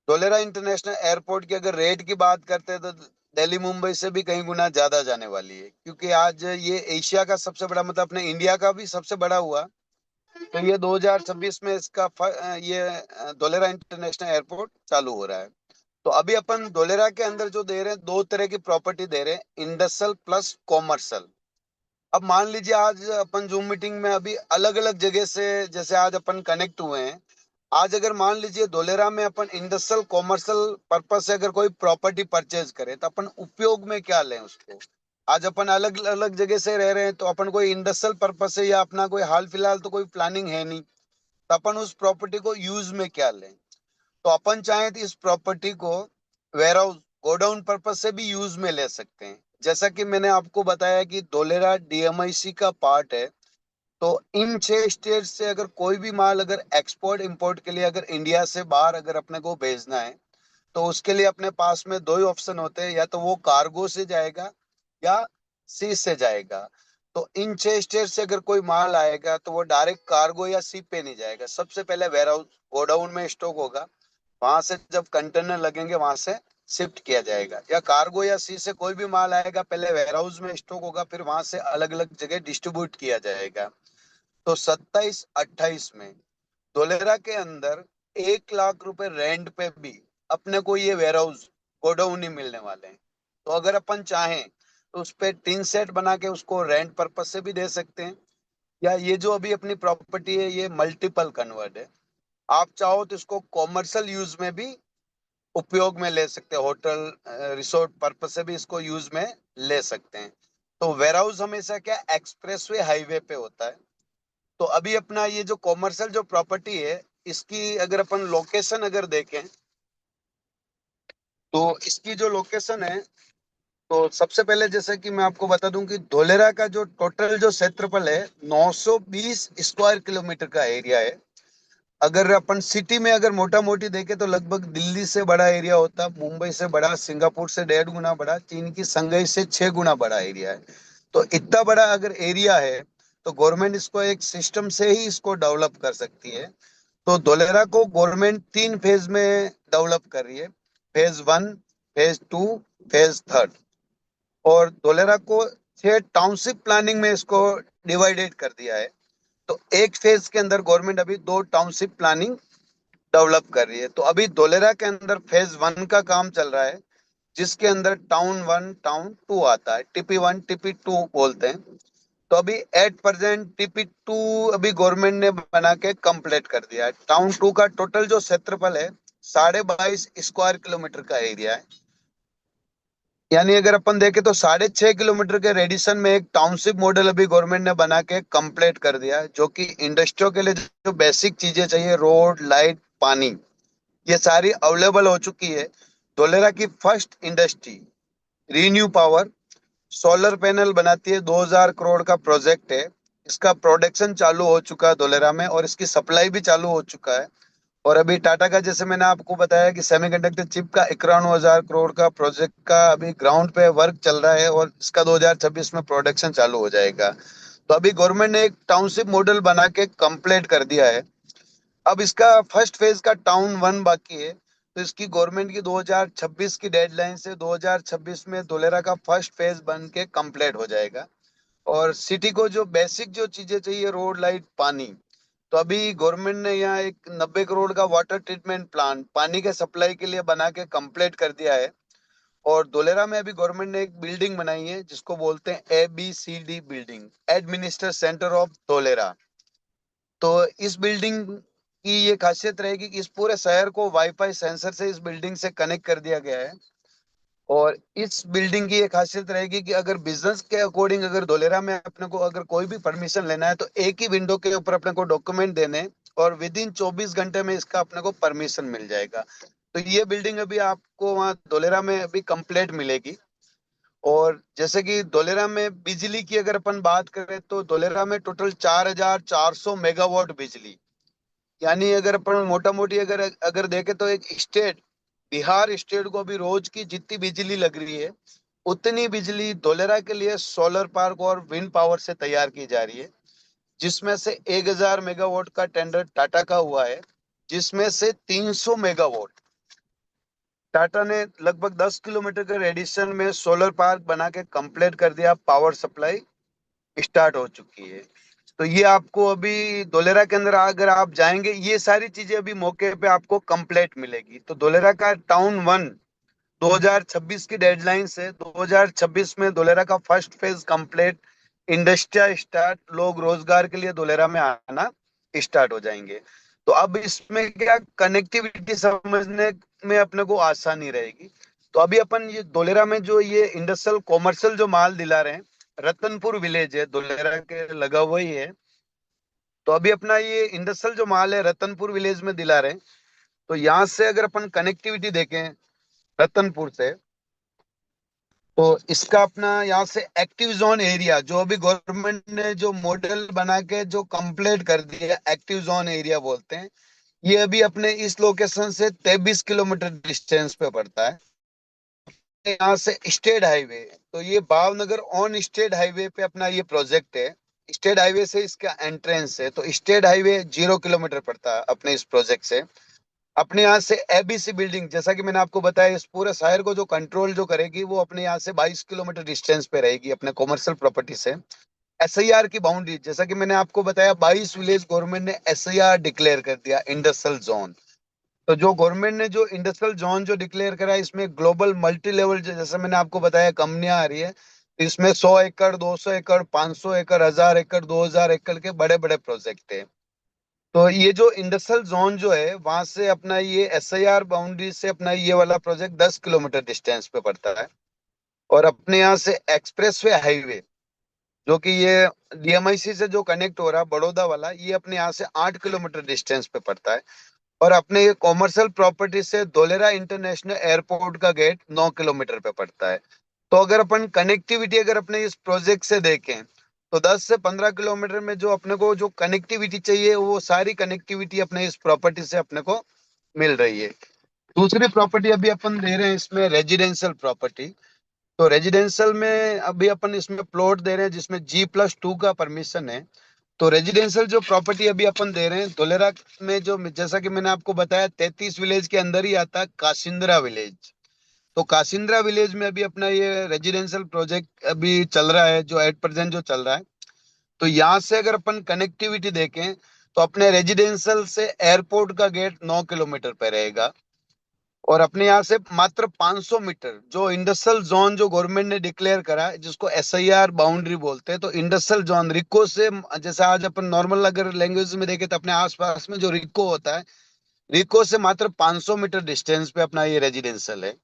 [SPEAKER 1] धोलेरा इंटरनेशनल एयरपोर्ट की अगर रेट की बात करते हैं तो दिल्ली मुंबई से भी कहीं गुना ज्यादा जाने वाली है, क्योंकि आज ये एशिया का सबसे बड़ा मतलब अपने इंडिया का भी सबसे बड़ा हुआ। तो ये 2026 में इसका धोलेरा इंटरनेशनल एयरपोर्ट चालू हो रहा है। तो अभी अपन धोलेरा के अंदर जो दे रहे हैं दो तरह की प्रॉपर्टी दे रहे हैं, इंडस्ट्रियल प्लस कॉमर्शियल। अब मान लीजिए आज अपन जूम मीटिंग में अभी अलग अलग जगह से जैसे आज अपन कनेक्ट हुए हैं। आज अगर मान लीजिए धोलेरा में अपन इंडस्ट्रियल कॉमर्शियल पर्पज से अगर कोई प्रॉपर्टी परचेज करें तो अपन उपयोग में क्या लें उसको। आज अपन अलग अलग जगह से रह रहे हैं तो अपन कोई इंडस्ट्रियल पर्पज से या अपना कोई हाल फिलहाल तो कोई प्लानिंग है नहीं, तो अपन उस प्रॉपर्टी को यूज में क्या लें। तो अपन चाहें तो इस प्रॉपर्टी को वेयर हाउस गोडाउन पर्पज से भी यूज में ले सकते हैं। जैसा कि मैंने आपको बताया कि धोलेरा डीएमआईसी का पार्ट है। तो इन 6 स्टेट से अगर कोई भी माल अगर एक्सपोर्ट इंपोर्ट के लिए अगर इंडिया से बाहर अगर अपने को भेजना है, तो उसके लिए अपने पास में दो ही ऑप्शन होते हैं, या तो वो कार्गो से जाएगा या सी से जाएगा। तो इन 6 स्टेट से अगर कोई माल आएगा तो वो डायरेक्ट कार्गो या सी पे नहीं जाएगा, सबसे पहले वेयर हाउस गोडाउन में स्टॉक होगा। वहां से जब कंटेनर लगेंगे वहां से शिफ्ट किया जाएगा। या कार्गो या सी से कोई भी माल आएगा, पहले वेयर हाउस में स्टॉक होगा, फिर वहां से अलग अलग जगह डिस्ट्रीब्यूट किया जाएगा। तो 27-28 में धोलेरा के अंदर 1 लाख रुपए रेंट पे भी अपने को ये वेयर हाउस गोडाउन ही मिलने वाले हैं। तो अगर अपन चाहें तो उस पे टीन सेट बना के उसको रेंट पर्पज से भी दे सकते हैं। या ये जो अभी अपनी प्रॉपर्टी है ये मल्टीपल कन्वर्ट है, आप चाहो तो इसको कॉमर्शियल यूज में भी उपयोग में ले सकते हैं, होटल रिसोर्ट पर्पज से भी इसको यूज में ले सकते हैं। तो वेयर हाउस हमेशा क्या एक्सप्रेसवे हाईवे पे होता है। तो अभी अपना ये जो कॉमर्शियल जो प्रॉपर्टी है, इसकी अगर अपन लोकेशन अगर देखें, तो इसकी जो लोकेशन है, तो सबसे पहले जैसे कि मैं आपको बता दूं कि धोलेरा का जो टोटल जो क्षेत्रफल है 920 स्क्वायर किलोमीटर का एरिया है। अगर अपन सिटी में अगर मोटा मोटी देखें तो लगभग दिल्ली से बड़ा एरिया होता, मुंबई से बड़ा, सिंगापुर से 1.5 गुना बड़ा, चीन की संघाई से 6 गुना बड़ा एरिया है। तो इतना बड़ा अगर एरिया है, तो गवर्नमेंट इसको एक सिस्टम से ही इसको डेवलप कर सकती है। तो धोलेरा को गवर्नमेंट 3 फेज में डेवलप कर रही है। Phase 1, phase 2, phase 3। और धोलेरा को 6 टाउनशिप प्लानिंग में इसको डिवाइडेड कर दिया है। तो एक फेज के अंदर गवर्नमेंट अभी 2 टाउनशिप प्लानिंग डेवलप कर रही है। तो अभी धोलेरा के अंदर फेज 1 का काम चल रहा है, जिसके अंदर टाउन 1 टाउन 2 आता है, TP1 TP2 बोलते हैं। तो अभी एट प्रेजेंट TP2 अभी गवर्नमेंट ने बना के कंप्लीट कर दिया है। टाउन 2 का टोटल जो क्षेत्रफल है 22.5 स्क्वायर किलोमीटर का एरिया है। यानी अगर अपन देखें तो 6.5 किलोमीटर के रेडियसन में एक टाउनशिप मॉडल अभी गवर्नमेंट ने बना के कंप्लीट कर दिया है, जो कि इंडस्ट्रियों के लिए जो बेसिक चीजें चाहिए, रोड, लाइट, पानी, ये सारी अवेलेबल हो चुकी है। धोलेरा की first industry renew power solar panel बनाती है, 2000 करोड़ का प्रोजेक्ट है। इसका प्रोडक्शन चालू हो चुका है धोलेरा में, और इसकी सप्लाई भी चालू हो चुका है। और अभी टाटा का, जैसे मैंने आपको बताया कि सेमीकंडक्टर चिप का 91,000 करोड़ का प्रोजेक्ट का अभी ग्राउंड पे वर्क चल रहा है, और इसका 2026 में प्रोडक्शन चालू हो जाएगा। तो अभी गवर्नमेंट ने एक टाउनशिप मॉडल बना के कंप्लीट कर दिया है। अब इसका फर्स्ट फेज का टाउन 1 बाकी है। तो इसकी गवर्नमेंट की 2026 की डेडलाइन से 2026 में धोलेरा का फर्स्ट फेज बन के कंप्लीट हो जाएगा। और सिटी को जो बेसिक जो चीजें चाहिए, रोड, लाइट, पानी, तो अभी गवर्नमेंट ने यहाँ एक 90 करोड़ का वाटर ट्रीटमेंट प्लांट पानी के सप्लाई के लिए बना के कंप्लीट कर दिया है। और धोलेरा में अभी गवर्नमेंट ने एक बिल्डिंग बनाई है जिसको बोलते हैं ABCD building, administrative centre of Dholera. तो इस बिल्डिंग की ये खासियत रहेगी कि इस पूरे शहर को वाईफाई सेंसर से इस बिल्डिंग से कनेक्ट कर दिया गया है। और इस बिल्डिंग की एक खासियत रहेगी कि अगर बिजनेस के अकॉर्डिंग अगर धोलेरा में अपने को अगर कोई भी परमिशन लेना है, तो एक ही विंडो के ऊपर अपने को डॉक्यूमेंट देने, और विद इन 24 घंटे में इसका अपने को परमिशन मिल जाएगा। तो ये बिल्डिंग अभी आपको वहाँ धोलेरा में अभी कंप्लीट मिलेगी। और जैसे कि धोलेरा में बिजली की अगर अपन बात करें, तो धोलेरा में टोटल 4,400 मेगावाट बिजली, यानी अगर अपन मोटा मोटी अगर अगर देखें तो एक स्टेट, बिहार स्टेट को अभी रोज की जितनी बिजली लग रही है, उतनी बिजली धोलेरा के लिए सोलर पार्क और विंड पावर से तैयार की जा रही है। जिसमें से 1,000 मेगावाट का टेंडर टाटा का हुआ है, जिसमें से 300 मेगावाट टाटा ने लगभग 10 किलोमीटर के रेडिएशन में सोलर पार्क बना के कंप्लीट कर दिया, पावर सप्लाई स्टार्ट हो चुकी है। तो ये आपको अभी धोलेरा के अंदर अगर आप जाएंगे, ये सारी चीजें अभी मौके पे आपको कंप्लीट मिलेगी। तो धोलेरा का टाउन 1 2026 की डेडलाइन से 2026 में धोलेरा का फर्स्ट फेज कंप्लीट, इंडस्ट्रिया स्टार्ट, लोग रोजगार के लिए धोलेरा में आना स्टार्ट हो जाएंगे। तो अब इसमें क्या कनेक्टिविटी समझने में अपने को आसानी रहेगी। तो अभी अपन ये धोलेरा में जो ये इंडस्ट्रियल कॉमर्शियल जो माल दिला रहे हैं, रतनपुर विलेज है धोलेरा के लगा हुआ ही है। तो अभी अपना ये इंडस्ट्रियल जो माल है रतनपुर विलेज में दिला रहे हैं। तो यहाँ से अगर अपन कनेक्टिविटी देखें रतनपुर से, तो इसका अपना यहाँ से एक्टिव जोन एरिया जो अभी गवर्नमेंट ने जो मॉडल बना के जो कंप्लीट कर दिया, एक्टिव जोन एरिया बोलते हैं, ये अभी अपने इस लोकेशन से 23 किलोमीटर डिस्टेंस पे पड़ता है। यहाँ से स्टेट हाईवे, तो ये भावनगर ऑन स्टेट हाईवे पे अपना ये प्रोजेक्ट है। स्टेट हाईवे से इसका एंट्रेंस है, तो स्टेट हाईवे 0 किलोमीटर पड़ता है अपने इस प्रोजेक्ट से। अपने यहाँ से एबीसी बिल्डिंग, जैसा कि मैंने आपको बताया, इस पूरे शहर को जो कंट्रोल जो करेगी वो अपने यहाँ से 22 किलोमीटर डिस्टेंस पे रहेगी अपने कॉमर्शियल प्रॉपर्टी से। एसआईआर की बाउंड्री, जैसा कि मैंने आपको बताया, 22 विलेज गवर्नमेंट ने एसआईआर डिक्लेयर कर दिया, इंडस्ट्रियल जोन। तो जो गवर्नमेंट ने जो इंडस्ट्रियल जोन जो डिक्लेयर करा है, इसमें ग्लोबल मल्टी लेवल, जैसे मैंने आपको बताया, कंपनियां आ रही है। तो इसमें 100 एकड़, 200 एकड़, 500 एकड़, 1000 एकड़, 2000 एकड़ के बड़े बड़े प्रोजेक्ट है। तो ये जो इंडस्ट्रियल जोन जो है, वहां से अपना ये एसआईआर बाउंड्री से अपना ये वाला प्रोजेक्ट 10 किलोमीटर डिस्टेंस पे पड़ता है। और अपने यहाँ से एक्सप्रेसवे हाईवे, जो कि ये डीएमआईसी से जो कनेक्ट हो रहा है बड़ौदा वाला, ये अपने यहाँ से 8 किलोमीटर डिस्टेंस पे पड़ता है। और अपने ये कॉमर्शियल प्रॉपर्टी से धोलेरा इंटरनेशनल एयरपोर्ट का गेट 9 किलोमीटर पे पड़ता है। तो अगर अपन कनेक्टिविटी अगर अपने इस प्रोजेक्ट से देखें, तो 10 से 15 किलोमीटर में जो अपने को जो कनेक्टिविटी चाहिए, वो सारी कनेक्टिविटी अपने इस प्रॉपर्टी से अपने को मिल रही है। दूसरी प्रॉपर्टी अभी अपन दे रहे हैं इसमें रेजिडेंशियल प्रॉपर्टी। तो रेजिडेंशियल में अभी अपन इसमें प्लॉट दे रहे हैं जिसमें G+2 का परमिशन है। तो रेजिडेंशियल जो प्रॉपर्टी अभी अपन दे रहे हैं धोलेरा में, जो जैसा कि मैंने आपको बताया, 33 विलेज के अंदर ही आता है कासिंद्रा विलेज। तो कासिंद्रा विलेज में अभी अपना ये रेजिडेंशियल प्रोजेक्ट अभी चल रहा है, जो एट प्रेजेंट जो चल रहा है। तो यहाँ से अगर अपन कनेक्टिविटी देखें, तो अपने रेजिडेंशियल से एयरपोर्ट का गेट 9 किलोमीटर पे रहेगा। और अपने यहाँ से मात्र 500 मीटर जो इंडस्ट्रियल जोन जो गवर्नमेंट ने डिक्लेयर करा है, जिसको एसआईआर बाउंड्री बोलते हैं, तो इंडस्ट्रियल जोन रिको से, जैसे आज अपन नॉर्मल अगर लैंग्वेज में देखें, तो अपने आसपास में जो रिको होता है, रिको से मात्र 500 मीटर डिस्टेंस पे अपना ये रेजिडेंशियल है।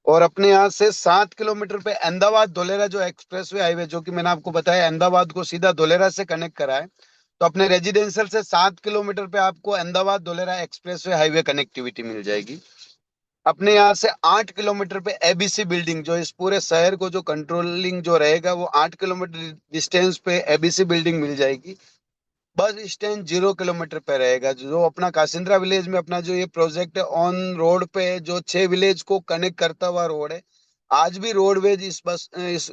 [SPEAKER 1] और अपने यहाँ से 7 किलोमीटर पे अहमदाबाद धोलेरा जो एक्सप्रेसवे हाईवे, जो कि मैंने आपको बताया अहमदाबाद को सीधा धोलेरा से कनेक्ट करा है। तो अपने रेजिडेंशियल से 7 किलोमीटर पे आपको Ahmedabad Dholera expressway highway connectivity मिल जाएगी। अपने यहाँ से 8 किलोमीटर पे एबीसी बिल्डिंग, जो इस पूरे शहर को जो कंट्रोलिंग जो रहेगा, वो 8 किलोमीटर डिस्टेंस पे एबीसी बिल्डिंग मिल जाएगी। बस स्टैंड 0 किलोमीटर पे रहेगा। जो अपना कासिंद्रा विलेज में अपना जो ये प्रोजेक्ट है, ऑन रोड पे जो 6 विलेज को कनेक्ट करता हुआ रोड है। आज भी रोडवेज इस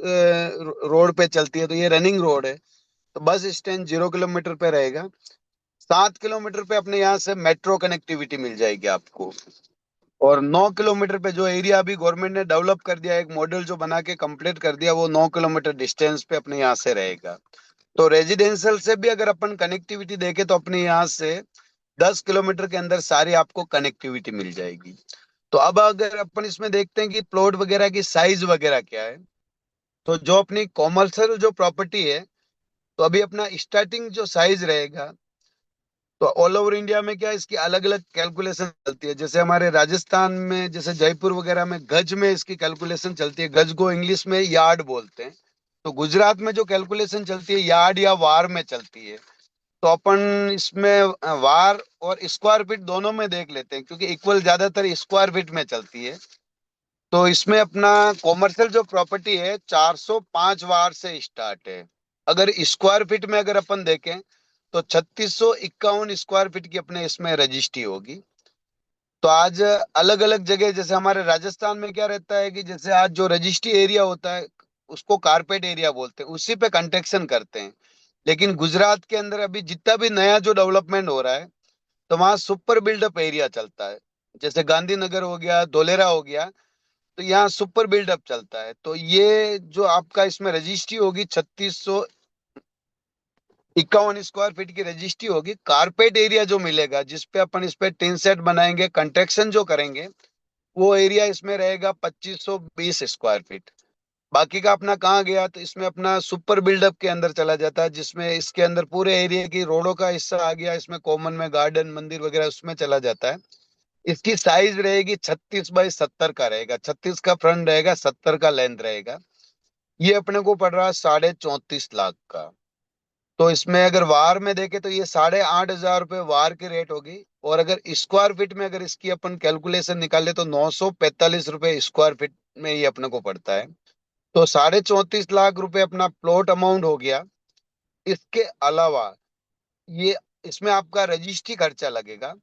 [SPEAKER 1] रोड पे चलती है, तो ये रनिंग रोड है। तो बस स्टैंड 0 किलोमीटर पे रहेगा। 7 किलोमीटर पे अपने यहाँ से मेट्रो कनेक्टिविटी मिल जाएगी आपको। और 9 किलोमीटर पे जो एरिया अभी गवर्नमेंट ने डेवलप कर दिया, एक मॉडल जो बना के कंप्लीट कर दिया, वो 9 किलोमीटर डिस्टेंस पे अपने यहाँ से रहेगा। तो रेजिडेंशियल से भी अगर अपन कनेक्टिविटी देखें, तो अपने यहाँ से 10 किलोमीटर के अंदर सारी आपको कनेक्टिविटी मिल जाएगी। तो अब अगर अपन इसमें देखते हैं कि प्लॉट वगैरह की साइज वगैरह क्या है, तो जो अपनी कॉमर्शियल जो प्रॉपर्टी है, तो अभी अपना स्टार्टिंग जो साइज रहेगा, तो ऑल ओवर इंडिया में क्या है, इसकी अलग अलग कैलकुलेशन चलती है। जैसे हमारे राजस्थान में, जैसे जयपुर वगैरह में गज में इसकी कैलकुलेशन चलती है, गज को इंग्लिश में यार्ड बोलते हैं। तो गुजरात में जो कैलकुलेशन चलती है, यार्ड या वार में चलती है। तो अपन इसमें वार और स्क्वायर फीट दोनों में देख लेते हैं, क्योंकि इक्वल ज्यादातर स्क्वायर फीट में चलती है। तो इसमें अपना कॉमर्शियल जो प्रॉपर्टी है, 405 वार से स्टार्ट है। अगर स्क्वायर फीट में अगर अपन देखें, तो 3651 स्क्वायर फीट की अपने इसमें रजिस्ट्री होगी। तो आज अलग अलग जगह, जैसे हमारे राजस्थान में क्या रहता है कि जैसे आज जो रजिस्ट्री एरिया होता है, उसको कारपेट एरिया बोलते हैं, उसी पे कंस्ट्रक्शन करते हैं। लेकिन गुजरात के अंदर अभी जितना भी नया जो डेवलपमेंट हो रहा है, तो वहाँ सुपर बिल्डअप एरिया चलता है। जैसे गांधीनगर हो गया, धोलेरा हो गया, तो यहाँ सुपर बिल्डअप चलता है। तो ये जो आपका इसमें रजिस्ट्री होगी, 3651 स्क्वायर फीट की रजिस्ट्री होगी। कारपेट एरिया जो मिलेगा, जिसपे अपन इस पे टीन सेट बनाएंगे, कंस्ट्रक्शन जो करेंगे, वो एरिया इसमें रहेगा 2520 स्क्वायर फीट। बाकी का अपना कहाँ गया, तो इसमें अपना सुपर बिल्डअप के अंदर चला जाता है, जिसमें इसके अंदर पूरे एरिया की रोडों का हिस्सा आ गया, इसमें कॉमन में गार्डन मंदिर वगैरह उसमें चला जाता है। इसकी साइज रहेगी 36 बाई 70 का रहेगा, 36 का फ्रंट रहेगा, 70 का लेंथ रहेगा। ये अपने को पड़ रहा है 34.5 लाख का। तो इसमें अगर वार में देखे, तो ये 8,500 रुपये वार की रेट होगी। और अगर स्क्वायर फीट में अगर इसकी अपन कैलकुलेशन निकाले, तो 945 रुपये स्क्वायर फीट में ये अपने को पड़ता है। तो 34.5 लाख रुपए अपना प्लॉट अमाउंट हो गया। इसके अलावा ये इसमें आपका रजिस्ट्री खर्चा लगेगा।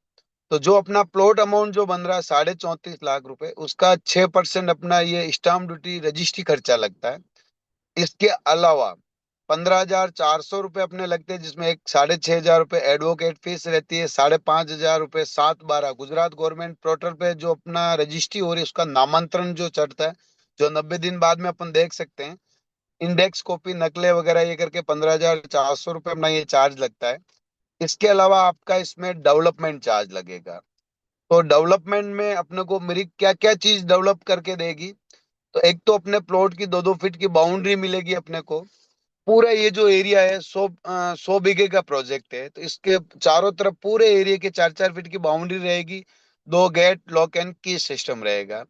[SPEAKER 1] तो जो अपना प्लॉट अमाउंट जो बन रहा है 34.5 लाख रुपए, उसका 6% अपना ये स्टाम्प ड्यूटी रजिस्ट्री खर्चा लगता है। इसके अलावा 15,400 रुपये अपने लगते हैं, जिसमें एक 6,500 रुपये एडवोकेट फीस रहती है, 5,500 रुपये 7/12 गुजरात गवर्नमेंट पोर्टल पे जो अपना रजिस्ट्री हो रही है उसका नामांतरण जो चढ़ता है, जो 90 दिन बाद में अपन देख सकते हैं, इंडेक्स कॉपी नकले वगैरह ये करके 15,400 रुपये अपना ये चार्ज लगता है। इसके अलावा आपका इसमें डेवलपमेंट चार्ज लगेगा। तो डेवलपमेंट में अपने को मेरी क्या क्या चीज डेवलप करके देगी। तो एक तो अपने प्लॉट की 2-2 फीट की बाउंड्री मिलेगी अपने को। पूरा ये जो एरिया है 100 बीघे का प्रोजेक्ट है, तो इसके चारों तरफ पूरे एरिया के 4-4 फीट की बाउंड्री रहेगी। 2 गेट लॉक एंड की सिस्टम रहेगा।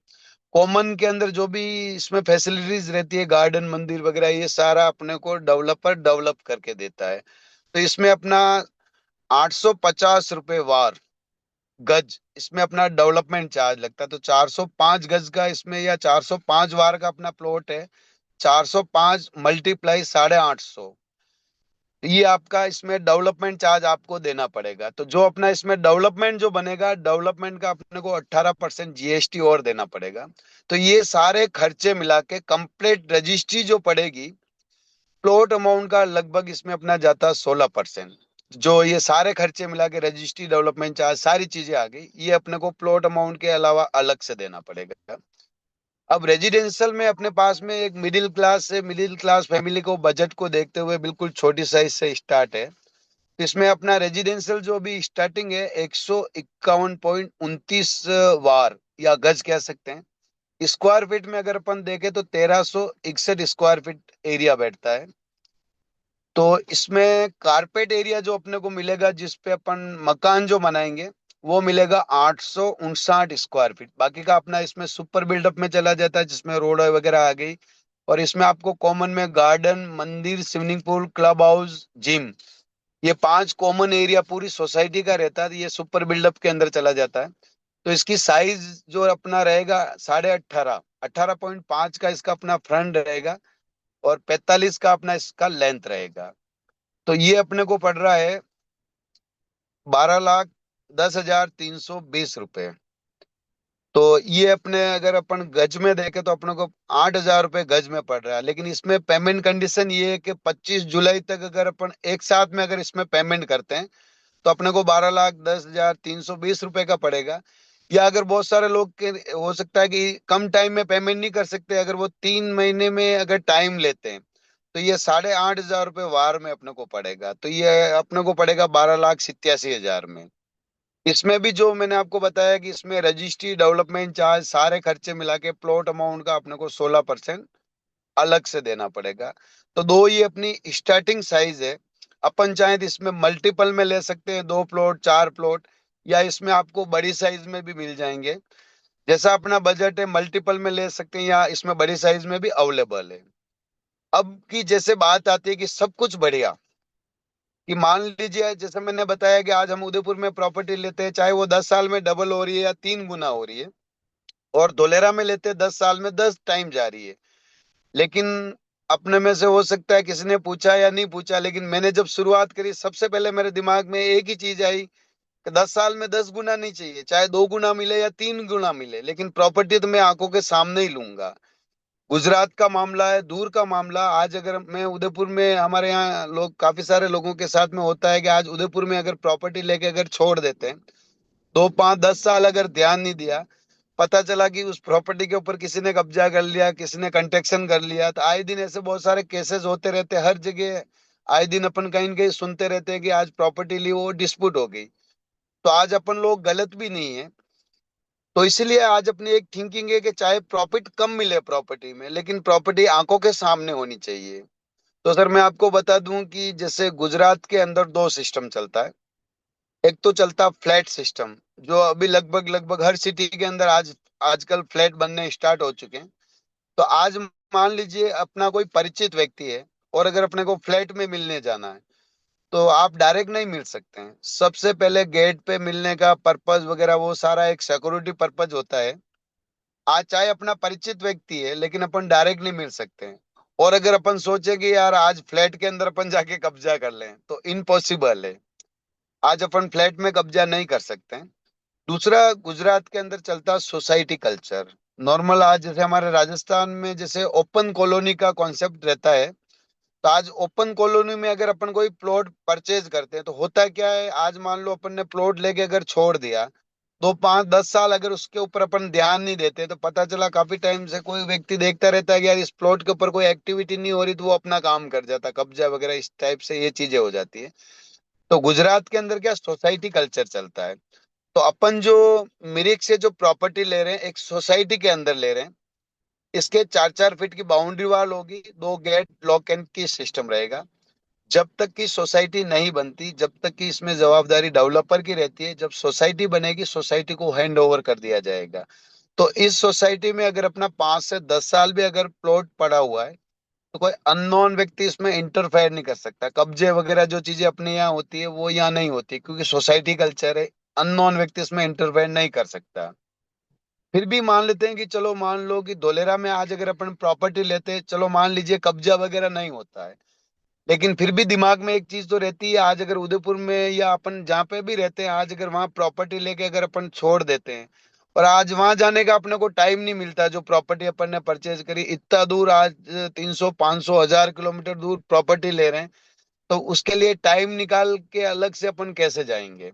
[SPEAKER 1] कॉमन के अंदर जो भी इसमें फैसिलिटीज रहती है, गार्डन मंदिर वगैरह, ये सारा अपने को डेवलपर डेवलप करके देता है। तो इसमें अपना 850 रुपये वार गज इसमें अपना डेवलपमेंट चार्ज लगता है। तो 405 गज का इसमें, या 405 वार का अपना प्लॉट है, 405 मल्टीप्लाई 850, ये आपका इसमें डेवलपमेंट चार्ज आपको देना पड़ेगा। तो जो अपना इसमें डेवलपमेंट जो बनेगा, डेवलपमेंट का अपने को 18% जीएसटी और देना पड़ेगा। तो ये सारे खर्चे मिला के कंप्लीट रजिस्ट्री जो पड़ेगी, प्लॉट अमाउंट का लगभग इसमें अपना जाता है 16%। जो ये सारे खर्चे मिला के रजिस्ट्री डेवलपमेंट चार्ज सारी चीजें आ गई, ये अपने को प्लॉट अमाउंट के अलावा अलग से देना पड़ेगा। अब रेजिडेंशियल में अपने पास में एक मिडिल क्लास फैमिली को बजट को देखते हुए बिल्कुल छोटी साइज से स्टार्ट है। तो इसमें अपना रेजिडेंशियल जो भी स्टार्टिंग है 151.29 वार या गज कह सकते हैं। स्क्वायर फीट में अगर अपन देखें तो 1361 स्क्वायर फीट एरिया बैठता है। तो इसमें कारपेट एरिया जो अपने को मिलेगा जिस पे अपन मकान जो बनाएंगे, वो मिलेगा 859 स्क्वायर फीट। बाकी का अपना इसमें सुपर बिल्डअप में चला जाता है, जिसमें रोड वगैरह आ गई। और इसमें आपको कॉमन में गार्डन मंदिर swimming pool club house gym, ये 5 कॉमन एरिया पूरी सोसाइटी का रहता है, तो ये सुपर बिल्डअप के अंदर चला जाता है। तो इसकी साइज जो अपना रहेगा 18.5 का इसका अपना फ्रंट रहेगा, और 45 का अपना इसका लेंथ रहेगा। तो ये अपने को पड़ रहा है 12,10,320 रुपये। तो ये अपने अगर अपन गज में देखें तो अपने को 8,000 रुपये गज में पड़ रहा है। लेकिन इसमें पेमेंट कंडीशन ये है कि 25 जुलाई तक अगर अपन एक साथ में अगर इसमें पेमेंट करते हैं तो अपने को 12,10,320 रुपये का पड़ेगा। या अगर बहुत सारे लोग के हो सकता है कि कम टाइम में पेमेंट नहीं कर सकते, अगर वो 3 महीने में अगर टाइम लेते हैं, तो ये 8,500 रुपये वार में अपने को पड़ेगा। तो ये अपने को पड़ेगा 12,87,000 में। इसमें भी जो मैंने आपको बताया कि इसमें रजिस्ट्री डेवलपमेंट चार्ज सारे खर्चे मिला के प्लॉट अमाउंट का अपने को 16% अलग से देना पड़ेगा। तो दो ये अपनी स्टार्टिंग साइज है। अपन चाहे तो इसमें मल्टीपल में ले सकते हैं, 2 प्लॉट 4 प्लॉट, या इसमें आपको बड़ी साइज में भी मिल जाएंगे। जैसा अपना बजट है मल्टीपल में ले सकते हैं, या इसमें बड़ी साइज में भी अवेलेबल है। अब की जैसे बात आती है कि सब कुछ बढ़िया, कि मान लीजिए जैसे मैंने बताया कि आज हम उदयपुर में प्रॉपर्टी लेते हैं, चाहे वो 10 साल में डबल हो रही है या 3 गुना हो रही है, और धोलेरा में लेते हैं 10 साल में 10 टाइम जा रही है। लेकिन अपने में से हो सकता है किसी ने पूछा या नहीं पूछा, लेकिन मैंने जब शुरुआत करी सबसे पहले मेरे दिमाग में एक ही चीज आई कि 10 साल में 10 गुना नहीं चाहिए, चाहे 2 गुना मिले या 3 गुना मिले, लेकिन प्रॉपर्टी तो मैं आंखों के सामने ही लूंगा। गुजरात का मामला है, दूर का मामला, आज अगर मैं उदयपुर में, हमारे यहाँ लोग काफी सारे लोगों के साथ में होता है कि आज उदयपुर में अगर प्रॉपर्टी लेके अगर छोड़ देते हैं, 2 5 10 साल अगर ध्यान नहीं दिया, पता चला कि उस प्रॉपर्टी के ऊपर किसी ने कब्जा कर लिया, किसी ने कंस्ट्रक्शन कर लिया, तो आए दिन ऐसे बहुत सारे केसेस होते रहते हैं हर जगह। आए दिन अपन कहीं न कहीं सुनते रहते हैं कि आज प्रॉपर्टी ली, वो डिस्प्यूट हो गई। तो आज अपन लोग गलत भी नहीं है। तो इसलिए आज अपनी एक थिंकिंग है कि चाहे प्रॉफिट कम मिले प्रॉपर्टी में, लेकिन प्रॉपर्टी आंखों के सामने होनी चाहिए। तो सर मैं आपको बता दूं कि जैसे गुजरात के अंदर 2 सिस्टम चलता है। एक तो चलता फ्लैट सिस्टम, जो अभी लगभग लगभग हर सिटी के अंदर आज आजकल फ्लैट बनने स्टार्ट हो चुके हैं। तो आज मान लीजिए अपना कोई परिचित व्यक्ति है, और अगर अपने को फ्लैट में मिलने जाना है, तो आप डायरेक्ट नहीं मिल सकते हैं। सबसे पहले गेट पे मिलने का पर्पस वगैरह वो सारा एक सिक्योरिटी पर्पस होता है। आज चाहे अपना परिचित व्यक्ति है लेकिन अपन डायरेक्ट नहीं मिल सकते हैं। और अगर अपन सोचे कि यार आज फ्लैट के अंदर अपन जाके कब्जा कर लें तो इम्पॉसिबल है। आज अपन फ्लैट में कब्जा नहीं कर सकते हैं। दूसरा, गुजरात के अंदर चलता सोसाइटी कल्चर। नॉर्मल आज जैसे हमारे राजस्थान में जैसे ओपन कॉलोनी का कॉन्सेप्ट रहता है, तो आज ओपन कॉलोनी में अगर अपन कोई प्लॉट परचेज करते हैं तो होता क्या है, आज मान लो अपन ने प्लॉट लेके अगर छोड़ दिया, 2 5 10 साल अगर उसके ऊपर अपन ध्यान नहीं देते तो पता चला काफी टाइम से कोई व्यक्ति देखता रहता है कि यार इस प्लॉट के ऊपर कोई एक्टिविटी नहीं हो रही, तो वो अपना काम कर जाता, कब्जा वगैरह इस टाइप से ये चीजें हो जाती है। तो गुजरात के अंदर क्या सोसाइटी कल्चर चलता है। तो अपन जो मिरिक से जो प्रॉपर्टी ले रहे हैं एक सोसाइटी के अंदर ले रहे हैं। इसके 4 4 फीट की बाउंड्री वॉल होगी, 2 गेट लॉक एंड की सिस्टम रहेगा। जब तक कि सोसाइटी नहीं बनती, जब तक कि इसमें जवाबदारी डेवलपर की रहती है, जब सोसाइटी बनेगी सोसाइटी को हैंड ओवर कर दिया जाएगा। तो इस सोसाइटी में अगर अपना 5 से 10 साल भी अगर प्लॉट पड़ा हुआ है तो कोई अननोन व्यक्ति इसमें इंटरफेयर नहीं कर सकता। कब्जे वगैरह जो चीजें अपने यहाँ होती है वो यहाँ नहीं होती, क्योंकि सोसाइटी कल्चर है। अननोन व्यक्ति इसमें इंटरफेयर नहीं कर सकता। फिर भी मान लेते हैं कि चलो मान लो कि धोलेरा में आज अगर अपन प्रॉपर्टी लेते हैं, चलो मान लीजिए कब्जा वगैरह नहीं होता है, लेकिन फिर भी दिमाग में एक चीज तो रहती है, आज अगर उदयपुर में या अपन जहाँ पे भी रहते हैं, आज अगर वहां प्रॉपर्टी लेके अगर अपन छोड़ देते हैं और आज वहां जाने का अपने को टाइम नहीं मिलता, जो प्रॉपर्टी अपन ने परचेज करी इतना दूर, आज 300 500 1000 किलोमीटर दूर प्रॉपर्टी ले रहे हैं, तो उसके लिए टाइम निकाल के अलग से अपन कैसे जाएंगे।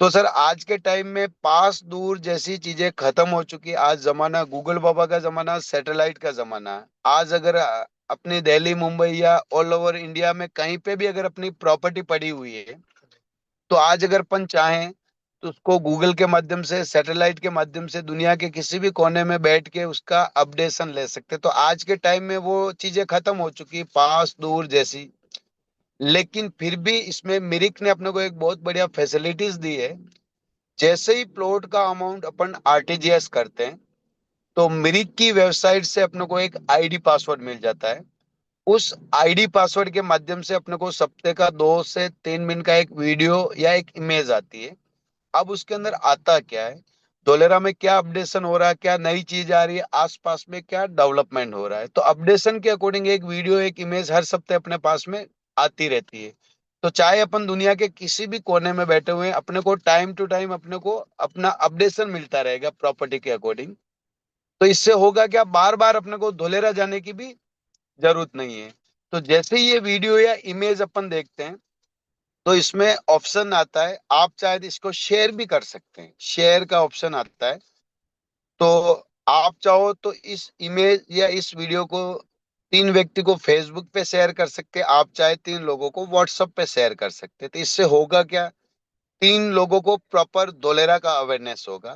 [SPEAKER 1] तो सर आज के टाइम में पास दूर जैसी चीजें खत्म हो चुकी है। आज जमाना गूगल बाबा का जमाना, सैटेलाइट का जमाना है। आज अगर अपनी दिल्ली मुंबई या ऑल ओवर इंडिया में कहीं पे भी अगर अपनी प्रॉपर्टी पड़ी हुई है, तो आज अगर अपन चाहें तो उसको गूगल के माध्यम से, सैटेलाइट के माध्यम से दुनिया के किसी भी कोने में बैठ के उसका अपडेशन ले सकते हैं। तो आज के टाइम में वो चीजें खत्म हो चुकी है, पास दूर जैसी। लेकिन फिर भी इसमें मिरिक ने अपने को एक बहुत बढ़िया फैसिलिटीज दी है। जैसे ही प्लॉट का अमाउंट अपन आरटीजीएस करते हैं, तो मिरिक की वेबसाइट से अपने को एक आईडी पासवर्ड मिल जाता है। उस आईडी पासवर्ड के माध्यम से अपने को सप्ते का 2 से 3 मिनट का एक वीडियो या एक इमेज आती है। अब उसके अंदर आता क्या है, धोलेरा में क्या अपडेशन हो रहा है, क्या नई चीज आ रही है, आसपास में क्या डेवलपमेंट हो रहा है, तो अपडेशन के अकॉर्डिंग एक वीडियो एक इमेज हर सप्ते अपने पास में आती रहती है। तो चाहे अपन दुनिया के किसी भी कोने में बैठे हुए हैं, अपने को टाइम टू टाइम अपने को अपना अपडेशन मिलता रहेगा प्रॉपर्टी के अकॉर्डिंग। तो इससे होगा क्या, बार बार अपने को धोलेरा जाने की भी जरूरत नहीं है। तो जैसे ही ये वीडियो या इमेज अपन देखते हैं, तो इसमें ऑप्शन आता है, आप चाहे तो इसको शेयर भी कर सकते हैं, शेयर का ऑप्शन आता है। तो आप चाहो तो इस इमेज या इस वीडियो को 3 व्यक्ति को फेसबुक पे शेयर कर सकते हैं, आप चाहे 3 लोगों को व्हाट्सएप पे शेयर कर सकते हैं। तो इससे होगा क्या, 3 लोगों को प्रॉपर धोलेरा का अवेयरनेस होगा।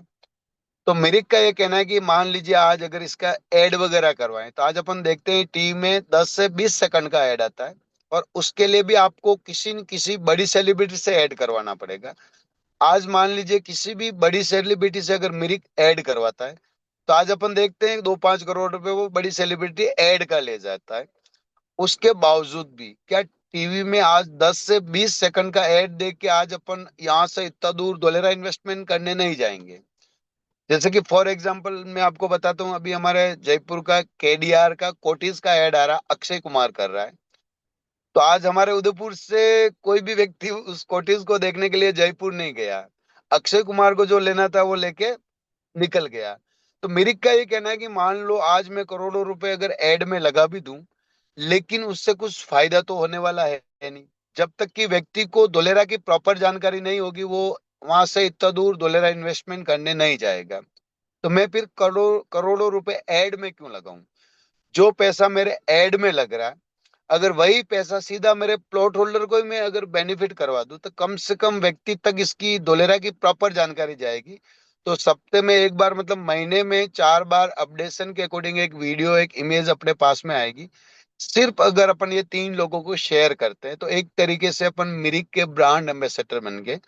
[SPEAKER 1] तो मेरे का ये कहना है कि मान लीजिए आज अगर इसका एड वगैरह करवाएं, तो आज अपन देखते हैं टीवी में 10 से 20 सेकंड का एड आता है, और उसके लिए भी आपको किसी न किसी बड़ी सेलिब्रिटी से ऐड करवाना पड़ेगा। आज मान लीजिए किसी भी बड़ी सेलिब्रिटी से अगर मिरिक ऐड करवाता है, तो आज अपन देखते हैं 2 5 करोड़ रुपए वो बड़ी सेलिब्रिटी ऐड का ले जाता है। उसके बावजूद भी क्या टीवी में आज 10 से 20 सेकंड का ऐड देख के आज अपन यहाँ से इतना दूर डॉलर इन्वेस्टमेंट करने नहीं जाएंगे। जैसे कि फॉर एग्जांपल मैं आपको बताता हूँ, अभी हमारे जयपुर का केडीआर का कोटिस का ऐड आ रहा, अक्षय कुमार कर रहा है। तो आज हमारे उदयपुर से कोई भी व्यक्ति उस कोटिस को देखने के लिए जयपुर नहीं गया, अक्षय कुमार को जो लेना था वो लेके निकल गया। तो मेरी का ये कहना है कि मान लो आज मैं करोड़ों रुपए अगर एड में लगा भी दूं, लेकिन उससे कुछ फायदा तो होने वाला है नहीं। जब तक कि व्यक्ति को धोलेरा की प्रॉपर जानकारी नहीं होगी, वो वहां से इतना दूर धोलेरा इन्वेस्टमेंट करने नहीं जाएगा। तो मैं फिर करोड़ों करोड़ों रुपए ऐड में क्यों लगाऊं। जो पैसा मेरे ऐड में लग रहा है, अगर वही पैसा सीधा मेरे प्लॉट होल्डर को ही मैं अगर बेनिफिट करवा दूं, तो कम से कम व्यक्ति तक इसकी धोलेरा की प्रॉपर जानकारी जाएगी। तो सप्ते में एक बार, मतलब महीने में 4 बार अपडेशन के अकॉर्डिंग एक वीडियो एक इमेज अपने पास में आएगी। सिर्फ अगर अपन ये 3 लोगों को शेयर करते हैं, तो एक तरीके से अपन मिरिक के ब्रांड एम्बेसडर बन गए।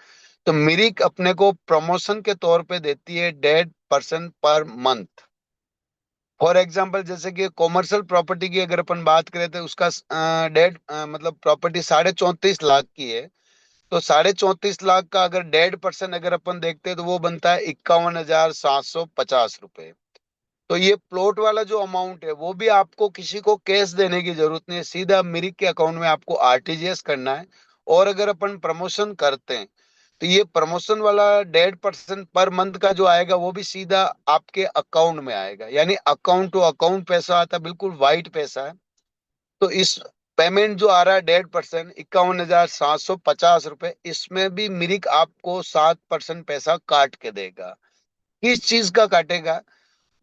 [SPEAKER 1] तो मिरिक अपने को प्रमोशन के तौर पे देती है 1.5% पर मंथ। फॉर एग्जाम्पल जैसे कि कॉमर्शियल प्रॉपर्टी की अगर अपन बात करें, तो उसका डेट मतलब प्रॉपर्टी 34.5 लाख की है, तो 34.5 लाख का अगर 1.5% अगर अपन देखते हैं तो वो बनता है 51,750 रुपए। तो ये प्लॉट वाला जो अमाउंट है वो भी आपको किसी को कैश देने की जरूरत नहीं है, सीधा मिरिक के अकाउंट में आपको आरटीजीएस करना है। और अगर अपन प्रमोशन करते हैं तो ये प्रमोशन वाला 1.5% पर मंथ का जो आएगा वो भी सीधा आपके अकाउंट में आएगा, यानी अकाउंट टू अकाउंट पैसा आता है, बिल्कुल वाइट पैसा है। तो इस पेमेंट जो आ रहा है 1.5%, 51,750 रुपए, इसमें भी मिरिक आपको 7% पैसा काट के देगा। किस चीज का काटेगा?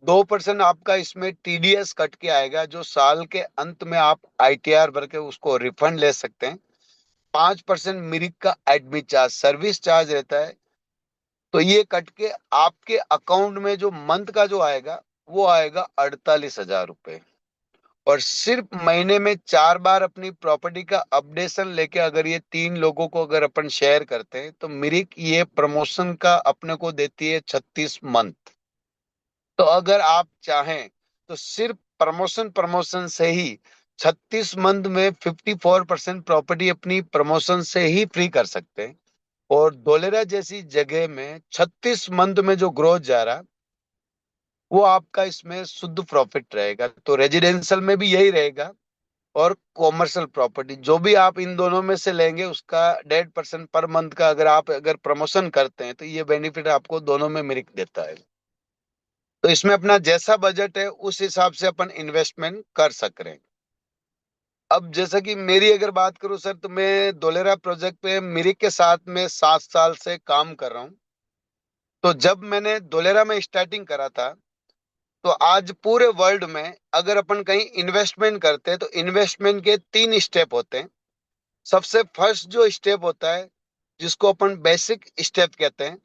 [SPEAKER 1] 2% आपका इसमें टीडीएस कट के आएगा, जो साल के अंत में आप आईटीआर भर के उसको रिफंड ले सकते हैं। 5% मिरिक का एडमिट चार्ज, सर्विस चार्ज रहता है। तो ये कट के आपके अकाउंट में जो मंथ का जो आएगा वो आएगा 48,000 रुपए। और सिर्फ महीने में 4 बार अपनी प्रॉपर्टी का अपडेशन लेके अगर ये 3 लोगों को अगर अपन शेयर करते हैं तो मिरिक ये प्रमोशन का अपने को देती है 36 मंथ। तो अगर आप चाहें तो सिर्फ प्रमोशन प्रमोशन से ही 36 मंथ में 54% प्रॉपर्टी अपनी प्रमोशन से ही फ्री कर सकते हैं। और धोलेरा जैसी जगह में 36 मंथ में जो ग्रोथ जा रहा है वो आपका इसमें शुद्ध प्रॉफिट रहेगा। तो रेजिडेंशियल में भी यही रहेगा। और कॉमर्शियल प्रॉपर्टी जो भी आप इन दोनों में से लेंगे उसका 1.5% पर मंथ का अगर आप अगर प्रमोशन करते हैं तो ये बेनिफिट आपको दोनों में मिल देता है। तो इसमें अपना जैसा बजट है उस हिसाब से अपन इन्वेस्टमेंट कर सक रहे हैं। अब जैसा कि मेरी अगर बात करूं सर, तो मैं धोलेरा प्रोजेक्ट पे मिरिक के साथ में 7 साल से काम कर रहा हूं। तो जब मैंने धोलेरा में स्टार्टिंग करा था तो आज पूरे वर्ल्ड में अगर अपन कहीं इन्वेस्टमेंट करते हैं तो इन्वेस्टमेंट के 3 स्टेप होते हैं। सबसे फर्स्ट जो स्टेप होता है जिसको अपन बेसिक स्टेप कहते हैं,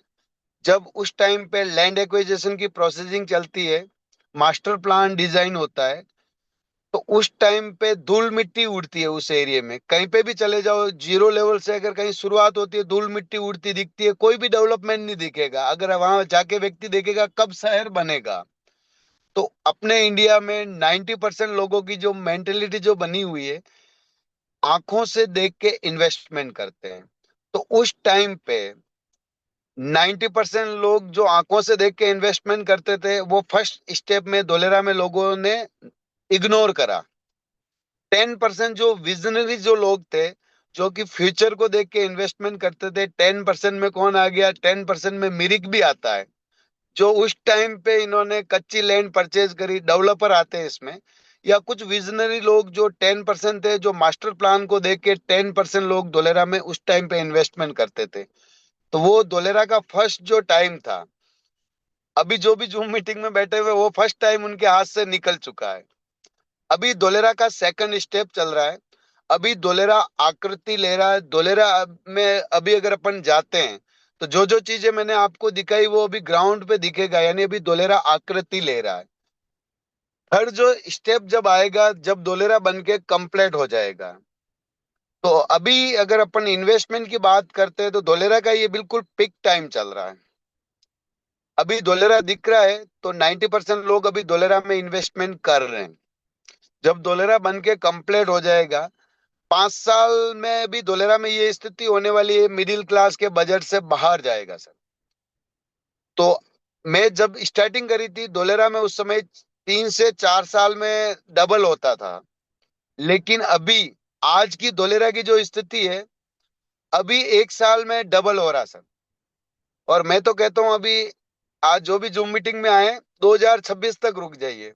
[SPEAKER 1] जब उस टाइम पे लैंड एक्विजिशन की प्रोसेसिंग चलती है, मास्टर प्लान डिजाइन होता है, तो उस टाइम पे धूल मिट्टी उड़ती है उस एरिया में। कहीं पे भी चले जाओ, जीरो लेवल से अगर कहीं शुरुआत होती है धूल मिट्टी उड़ती दिखती है, कोई भी डेवलपमेंट नहीं दिखेगा। अगर वहां जाके व्यक्ति देखेगा कब शहर बनेगा। तो अपने इंडिया में 90% लोगों की जो मेंटेलिटी जो बनी हुई है, आंखों से देख के इन्वेस्टमेंट करते हैं। तो उस टाइम पे 90% लोग जो आंखों से देख के इन्वेस्टमेंट करते थे वो फर्स्ट स्टेप में धोलेरा में लोगों ने इग्नोर करा। 10% जो विजनरी जो लोग थे, जो कि फ्यूचर को देख के इन्वेस्टमेंट करते थे, 10% में कौन आ गया? 10% में मिरिक भी आता है। जो उस टाइम पे इन्होंने कच्ची लैंड परचेज करी, डेवलपर आते हैं इसमें, या कुछ विजनरी लोग जो 10% थे, जो मास्टर प्लान को देख के 10% लोग धोलेरा में उस टाइम पे इन्वेस्टमेंट करते थे। तो वो धोलेरा का फर्स्ट जो टाइम था, अभी जो भी जूम मीटिंग में बैठे हुए वो फर्स्ट टाइम उनके हाथ से निकल चुका है। अभी धोलेरा का सेकंड स्टेप चल रहा है। अभी धोलेरा आकृति ले रहा है। धोलेरा में अभी अगर अपन जाते हैं तो जो जो चीजें मैंने आपको दिखाई वो अभी ग्राउंड पे दिखेगा, यानी अभी धोलेरा आकृति ले रहा है। थर्ड जो स्टेप जब आएगा, जब धोलेरा बन के कंप्लीट हो जाएगा, तो अभी अगर अपन इन्वेस्टमेंट की बात करते हैं तो धोलेरा का ये बिल्कुल पिक टाइम चल रहा है। अभी धोलेरा दिख रहा है तो 90% लोग अभी धोलेरा में इन्वेस्टमेंट कर रहे हैं। जब धोलेरा बन के कंप्लीट हो जाएगा, 5 साल में भी धोलेरा में ये स्थिति होने वाली है, मिडिल क्लास के बजट से बाहर जाएगा सर। तो मैं जब स्टार्टिंग करी थी धोलेरा में उस समय 3 से 4 साल में डबल होता था। लेकिन अभी आज की धोलेरा की जो स्थिति है, अभी 1 साल में डबल हो रहा सर। और मैं तो कहता हूं अभी आज जो भी जूम मीटिंग में आए 2026 तक रुक जाइए।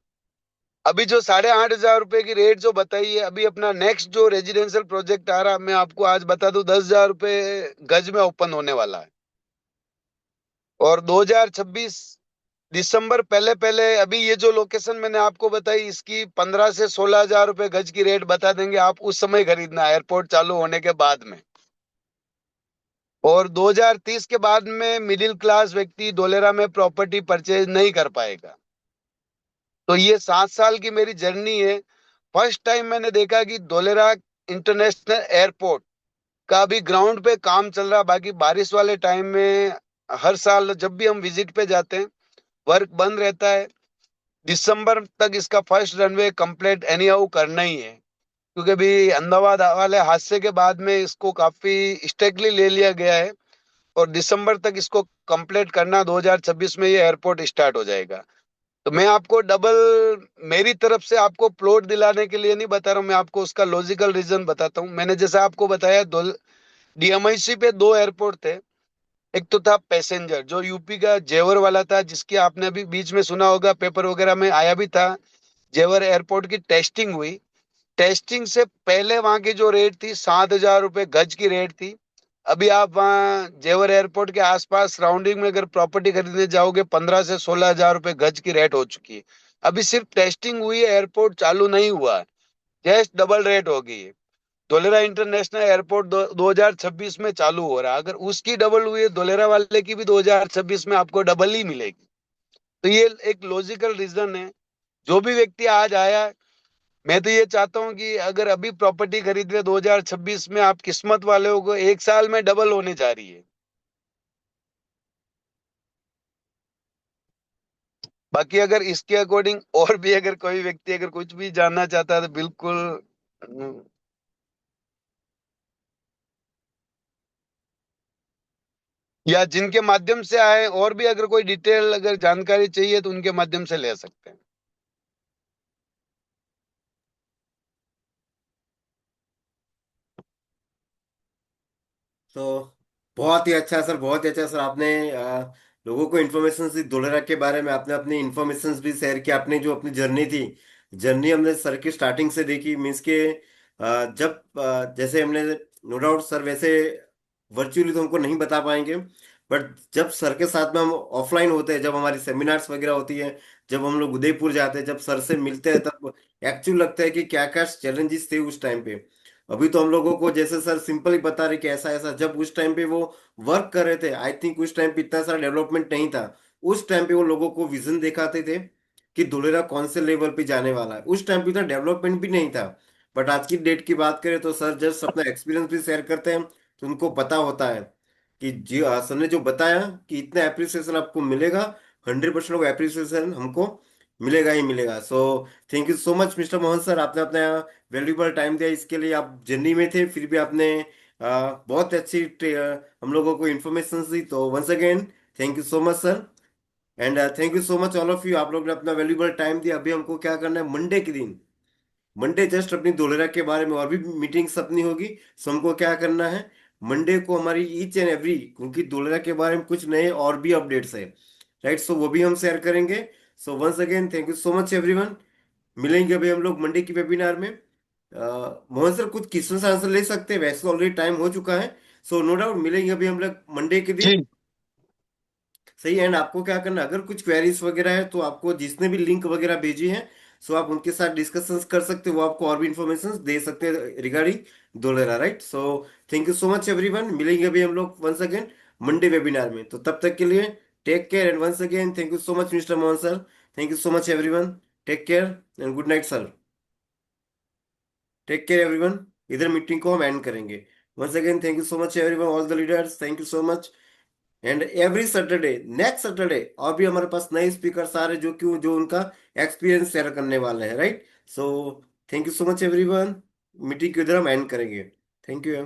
[SPEAKER 1] अभी जो 8,500 रुपए की रेट जो बताई है, अभी अपना नेक्स्ट जो रेजिडेंशियल प्रोजेक्ट आ रहा, मैं आपको आज बता दूं 10,000 रुपए गज में ओपन होने वाला है। और 2026 दिसंबर पहले पहले अभी ये जो लोकेशन मैंने आपको बताई इसकी 15 से 16,000 रुपए गज की रेट बता देंगे। आप उस समय खरीदना एयरपोर्ट चालू होने के बाद में। और 2030 के बाद में मिडिल क्लास व्यक्ति धोलेरा में प्रॉपर्टी परचेज नहीं कर पाएगा। तो ये 7 साल की मेरी जर्नी है। फर्स्ट टाइम मैंने देखा कि धोलेरा इंटरनेशनल एयरपोर्ट का अभी ग्राउंड पे काम चल रहा। बाकी बारिश वाले टाइम में हर साल जब भी हम विजिट पे जाते हैं वर्क बंद रहता है। दिसंबर तक इसका first runway complete any how करना ही है। क्योंकि अभी अहमदाबाद वाले हादसे के बाद में इसको काफी स्ट्रिक्टली ले लिया गया है, और दिसंबर तक इसको कंप्लीट करना, 2026 में ये एयरपोर्ट स्टार्ट हो जाएगा। तो मैं आपको डबल, मेरी तरफ से आपको प्लॉट दिलाने के लिए नहीं बता रहा हूँ, मैं आपको उसका लॉजिकल रीजन बताता हूँ। मैंने जैसा आपको बताया, दो डीएमआईसी पे दो एयरपोर्ट थे। एक तो था पैसेंजर, जो यूपी का जेवर वाला था, जिसकी आपने अभी बीच में सुना होगा, पेपर वगैरह में आया भी था। जेवर एयरपोर्ट की टेस्टिंग हुई। टेस्टिंग से पहले वहां की जो रेट थी, 7,000 रुपये गज की रेट थी। अभी आप वहाँ जेवर एयरपोर्ट के आसपास सराउंडिंग में अगर प्रॉपर्टी खरीदने जाओगे, 15 से 16 हजार रुपये गज की रेट हो चुकी है। अभी सिर्फ टेस्टिंग हुई है, एयरपोर्ट चालू नहीं हुआ है। जस्ट डबल रेट हो गई है। धोलेरा इंटरनेशनल एयरपोर्ट 2026 में चालू हो रहा है। अगर उसकी डबल हुई है, धोलेरा वाले की भी 2026 में आपको डबल ही मिलेगी। तो ये एक लॉजिकल रीजन है। जो भी व्यक्ति आज आया, मैं तो ये चाहता हूँ कि अगर अभी प्रॉपर्टी खरीद रहे 2026 में, आप किस्मत वाले हो, को 1 साल में डबल होने जा रही है। बाकी अगर इसके अकॉर्डिंग और भी अगर कोई व्यक्ति अगर कुछ भी जानना चाहता है तो बिल्कुल। या जिनके माध्यम से आए, और भी अगर कोई डिटेल अगर जानकारी चाहिए तो उनके माध्यम से ले सकते हैं।
[SPEAKER 2] तो बहुत ही अच्छा सर, बहुत ही अच्छा सर। आपने लोगों को इन्फॉर्मेशन दी धोलेरा के बारे में, आपने अपनी इन्फॉर्मेशन भी शेयर की, आपने जो अपनी जर्नी थी, जर्नी हमने सर की स्टार्टिंग से देखी। मीन्स के जब जैसे हमने, नो डाउट सर वैसे वर्चुअली तो हमको नहीं बता पाएंगे, बट जब सर के साथ में हम ऑफलाइन होते हैं, जब हमारी सेमिनार्स वगैरह होती है, जब हम लोग उदयपुर जाते हैं, जब सर से मिलते हैं, तब एक्चुअल लगता है कि क्या क्या चैलेंजेस थे उस टाइम पे। अभी तो हम लोगों को जैसे सर सिंपल ही बता रहे कि ऐसा ऐसा, जब उस टाइम पे वो वर्क कर रहे थे, आई थिंक उस टाइम पे इतना सारा डेवलपमेंट नहीं था। उस टाइम पे वो लोगों को विजन दिखाते थे कि धुलेरा कौन से लेवल पे जाने वाला है। उस टाइम पे इतना डेवलपमेंट भी नहीं था। बट आज की डेट की बात करें तो सर जस्ट अपना एक्सपीरियंस भी शेयर करते हैं, तो उनको पता होता है कि जी सर ने जो बताया कि इतना अप्रिसिएशन आपको मिलेगा, 100% ऑफ अप्रिसिएशन हमको मिलेगा ही मिलेगा। So thank you so much mister Mohan sir, आपने अपना वैल्यूबल टाइम दिया इसके लिए। आप जर्नी में थे फिर भी आपने बहुत अच्छी हम लोगों को इन्फॉर्मेशन दी, तो once again thank you so much sir. And thank you so much all of you, आप लोग ने अपना वैल्यूबल टाइम दिया। अभी हमको क्या करना है, मंडे के दिन, मंडे जस्ट अपनी धोलेरा के बारे में और भी मीटिंग्स अपनी होगी। सो हमको क्या करना है, मंडे को हमारी ईच एंड एवरी, क्योंकि धोलेरा के बारे में कुछ नए और भी अपडेट्स है, राइट, सो वो भी हम शेयर करेंगे। So once again thank you so much everyone. मिलेंगे अभी हम लोग मंडे की वेबिनार में। मोहन सर कुछ क्वेश्चन आंसर ले सकते हैं, वैसे ऑलरेडी टाइम हो चुका है। सो नो डाउट मिलेंगे अभी हम लोग मंडे के दिन।
[SPEAKER 1] जी।
[SPEAKER 2] सही। एंड आपको क्या करना, अगर कुछ क्वेरीज वगैरह है तो आपको जिसने भी लिंक वगैरह भेजी है, सो आप उनके साथ डिस्कशंस कर सकते हो, वो आपको और भी इंफॉर्मेशन दे सकते हैं regarding Dholera, right. So thank you so much everyone, मिलेंगे अभी हम लोग वंस अगेन मंडे वेबिनार में। तो तब तक के लिए take care, and once again thank you so much mister Mohan sir. Thank you so much everyone. Take care and good night sir. Take care everyone. इधर मीटिंग को हम एंड करेंगे। Once again thank you so much everyone, all the leaders, thank you so much. And every Saturday, next Saturday और भी हमारे पास नए speaker आ रहे जो उनका एक्सपीरियंस शेयर करने वाले हैं, right. So thank you so much everyone. Meeting को इधर हम एंड करेंगे। Thank you.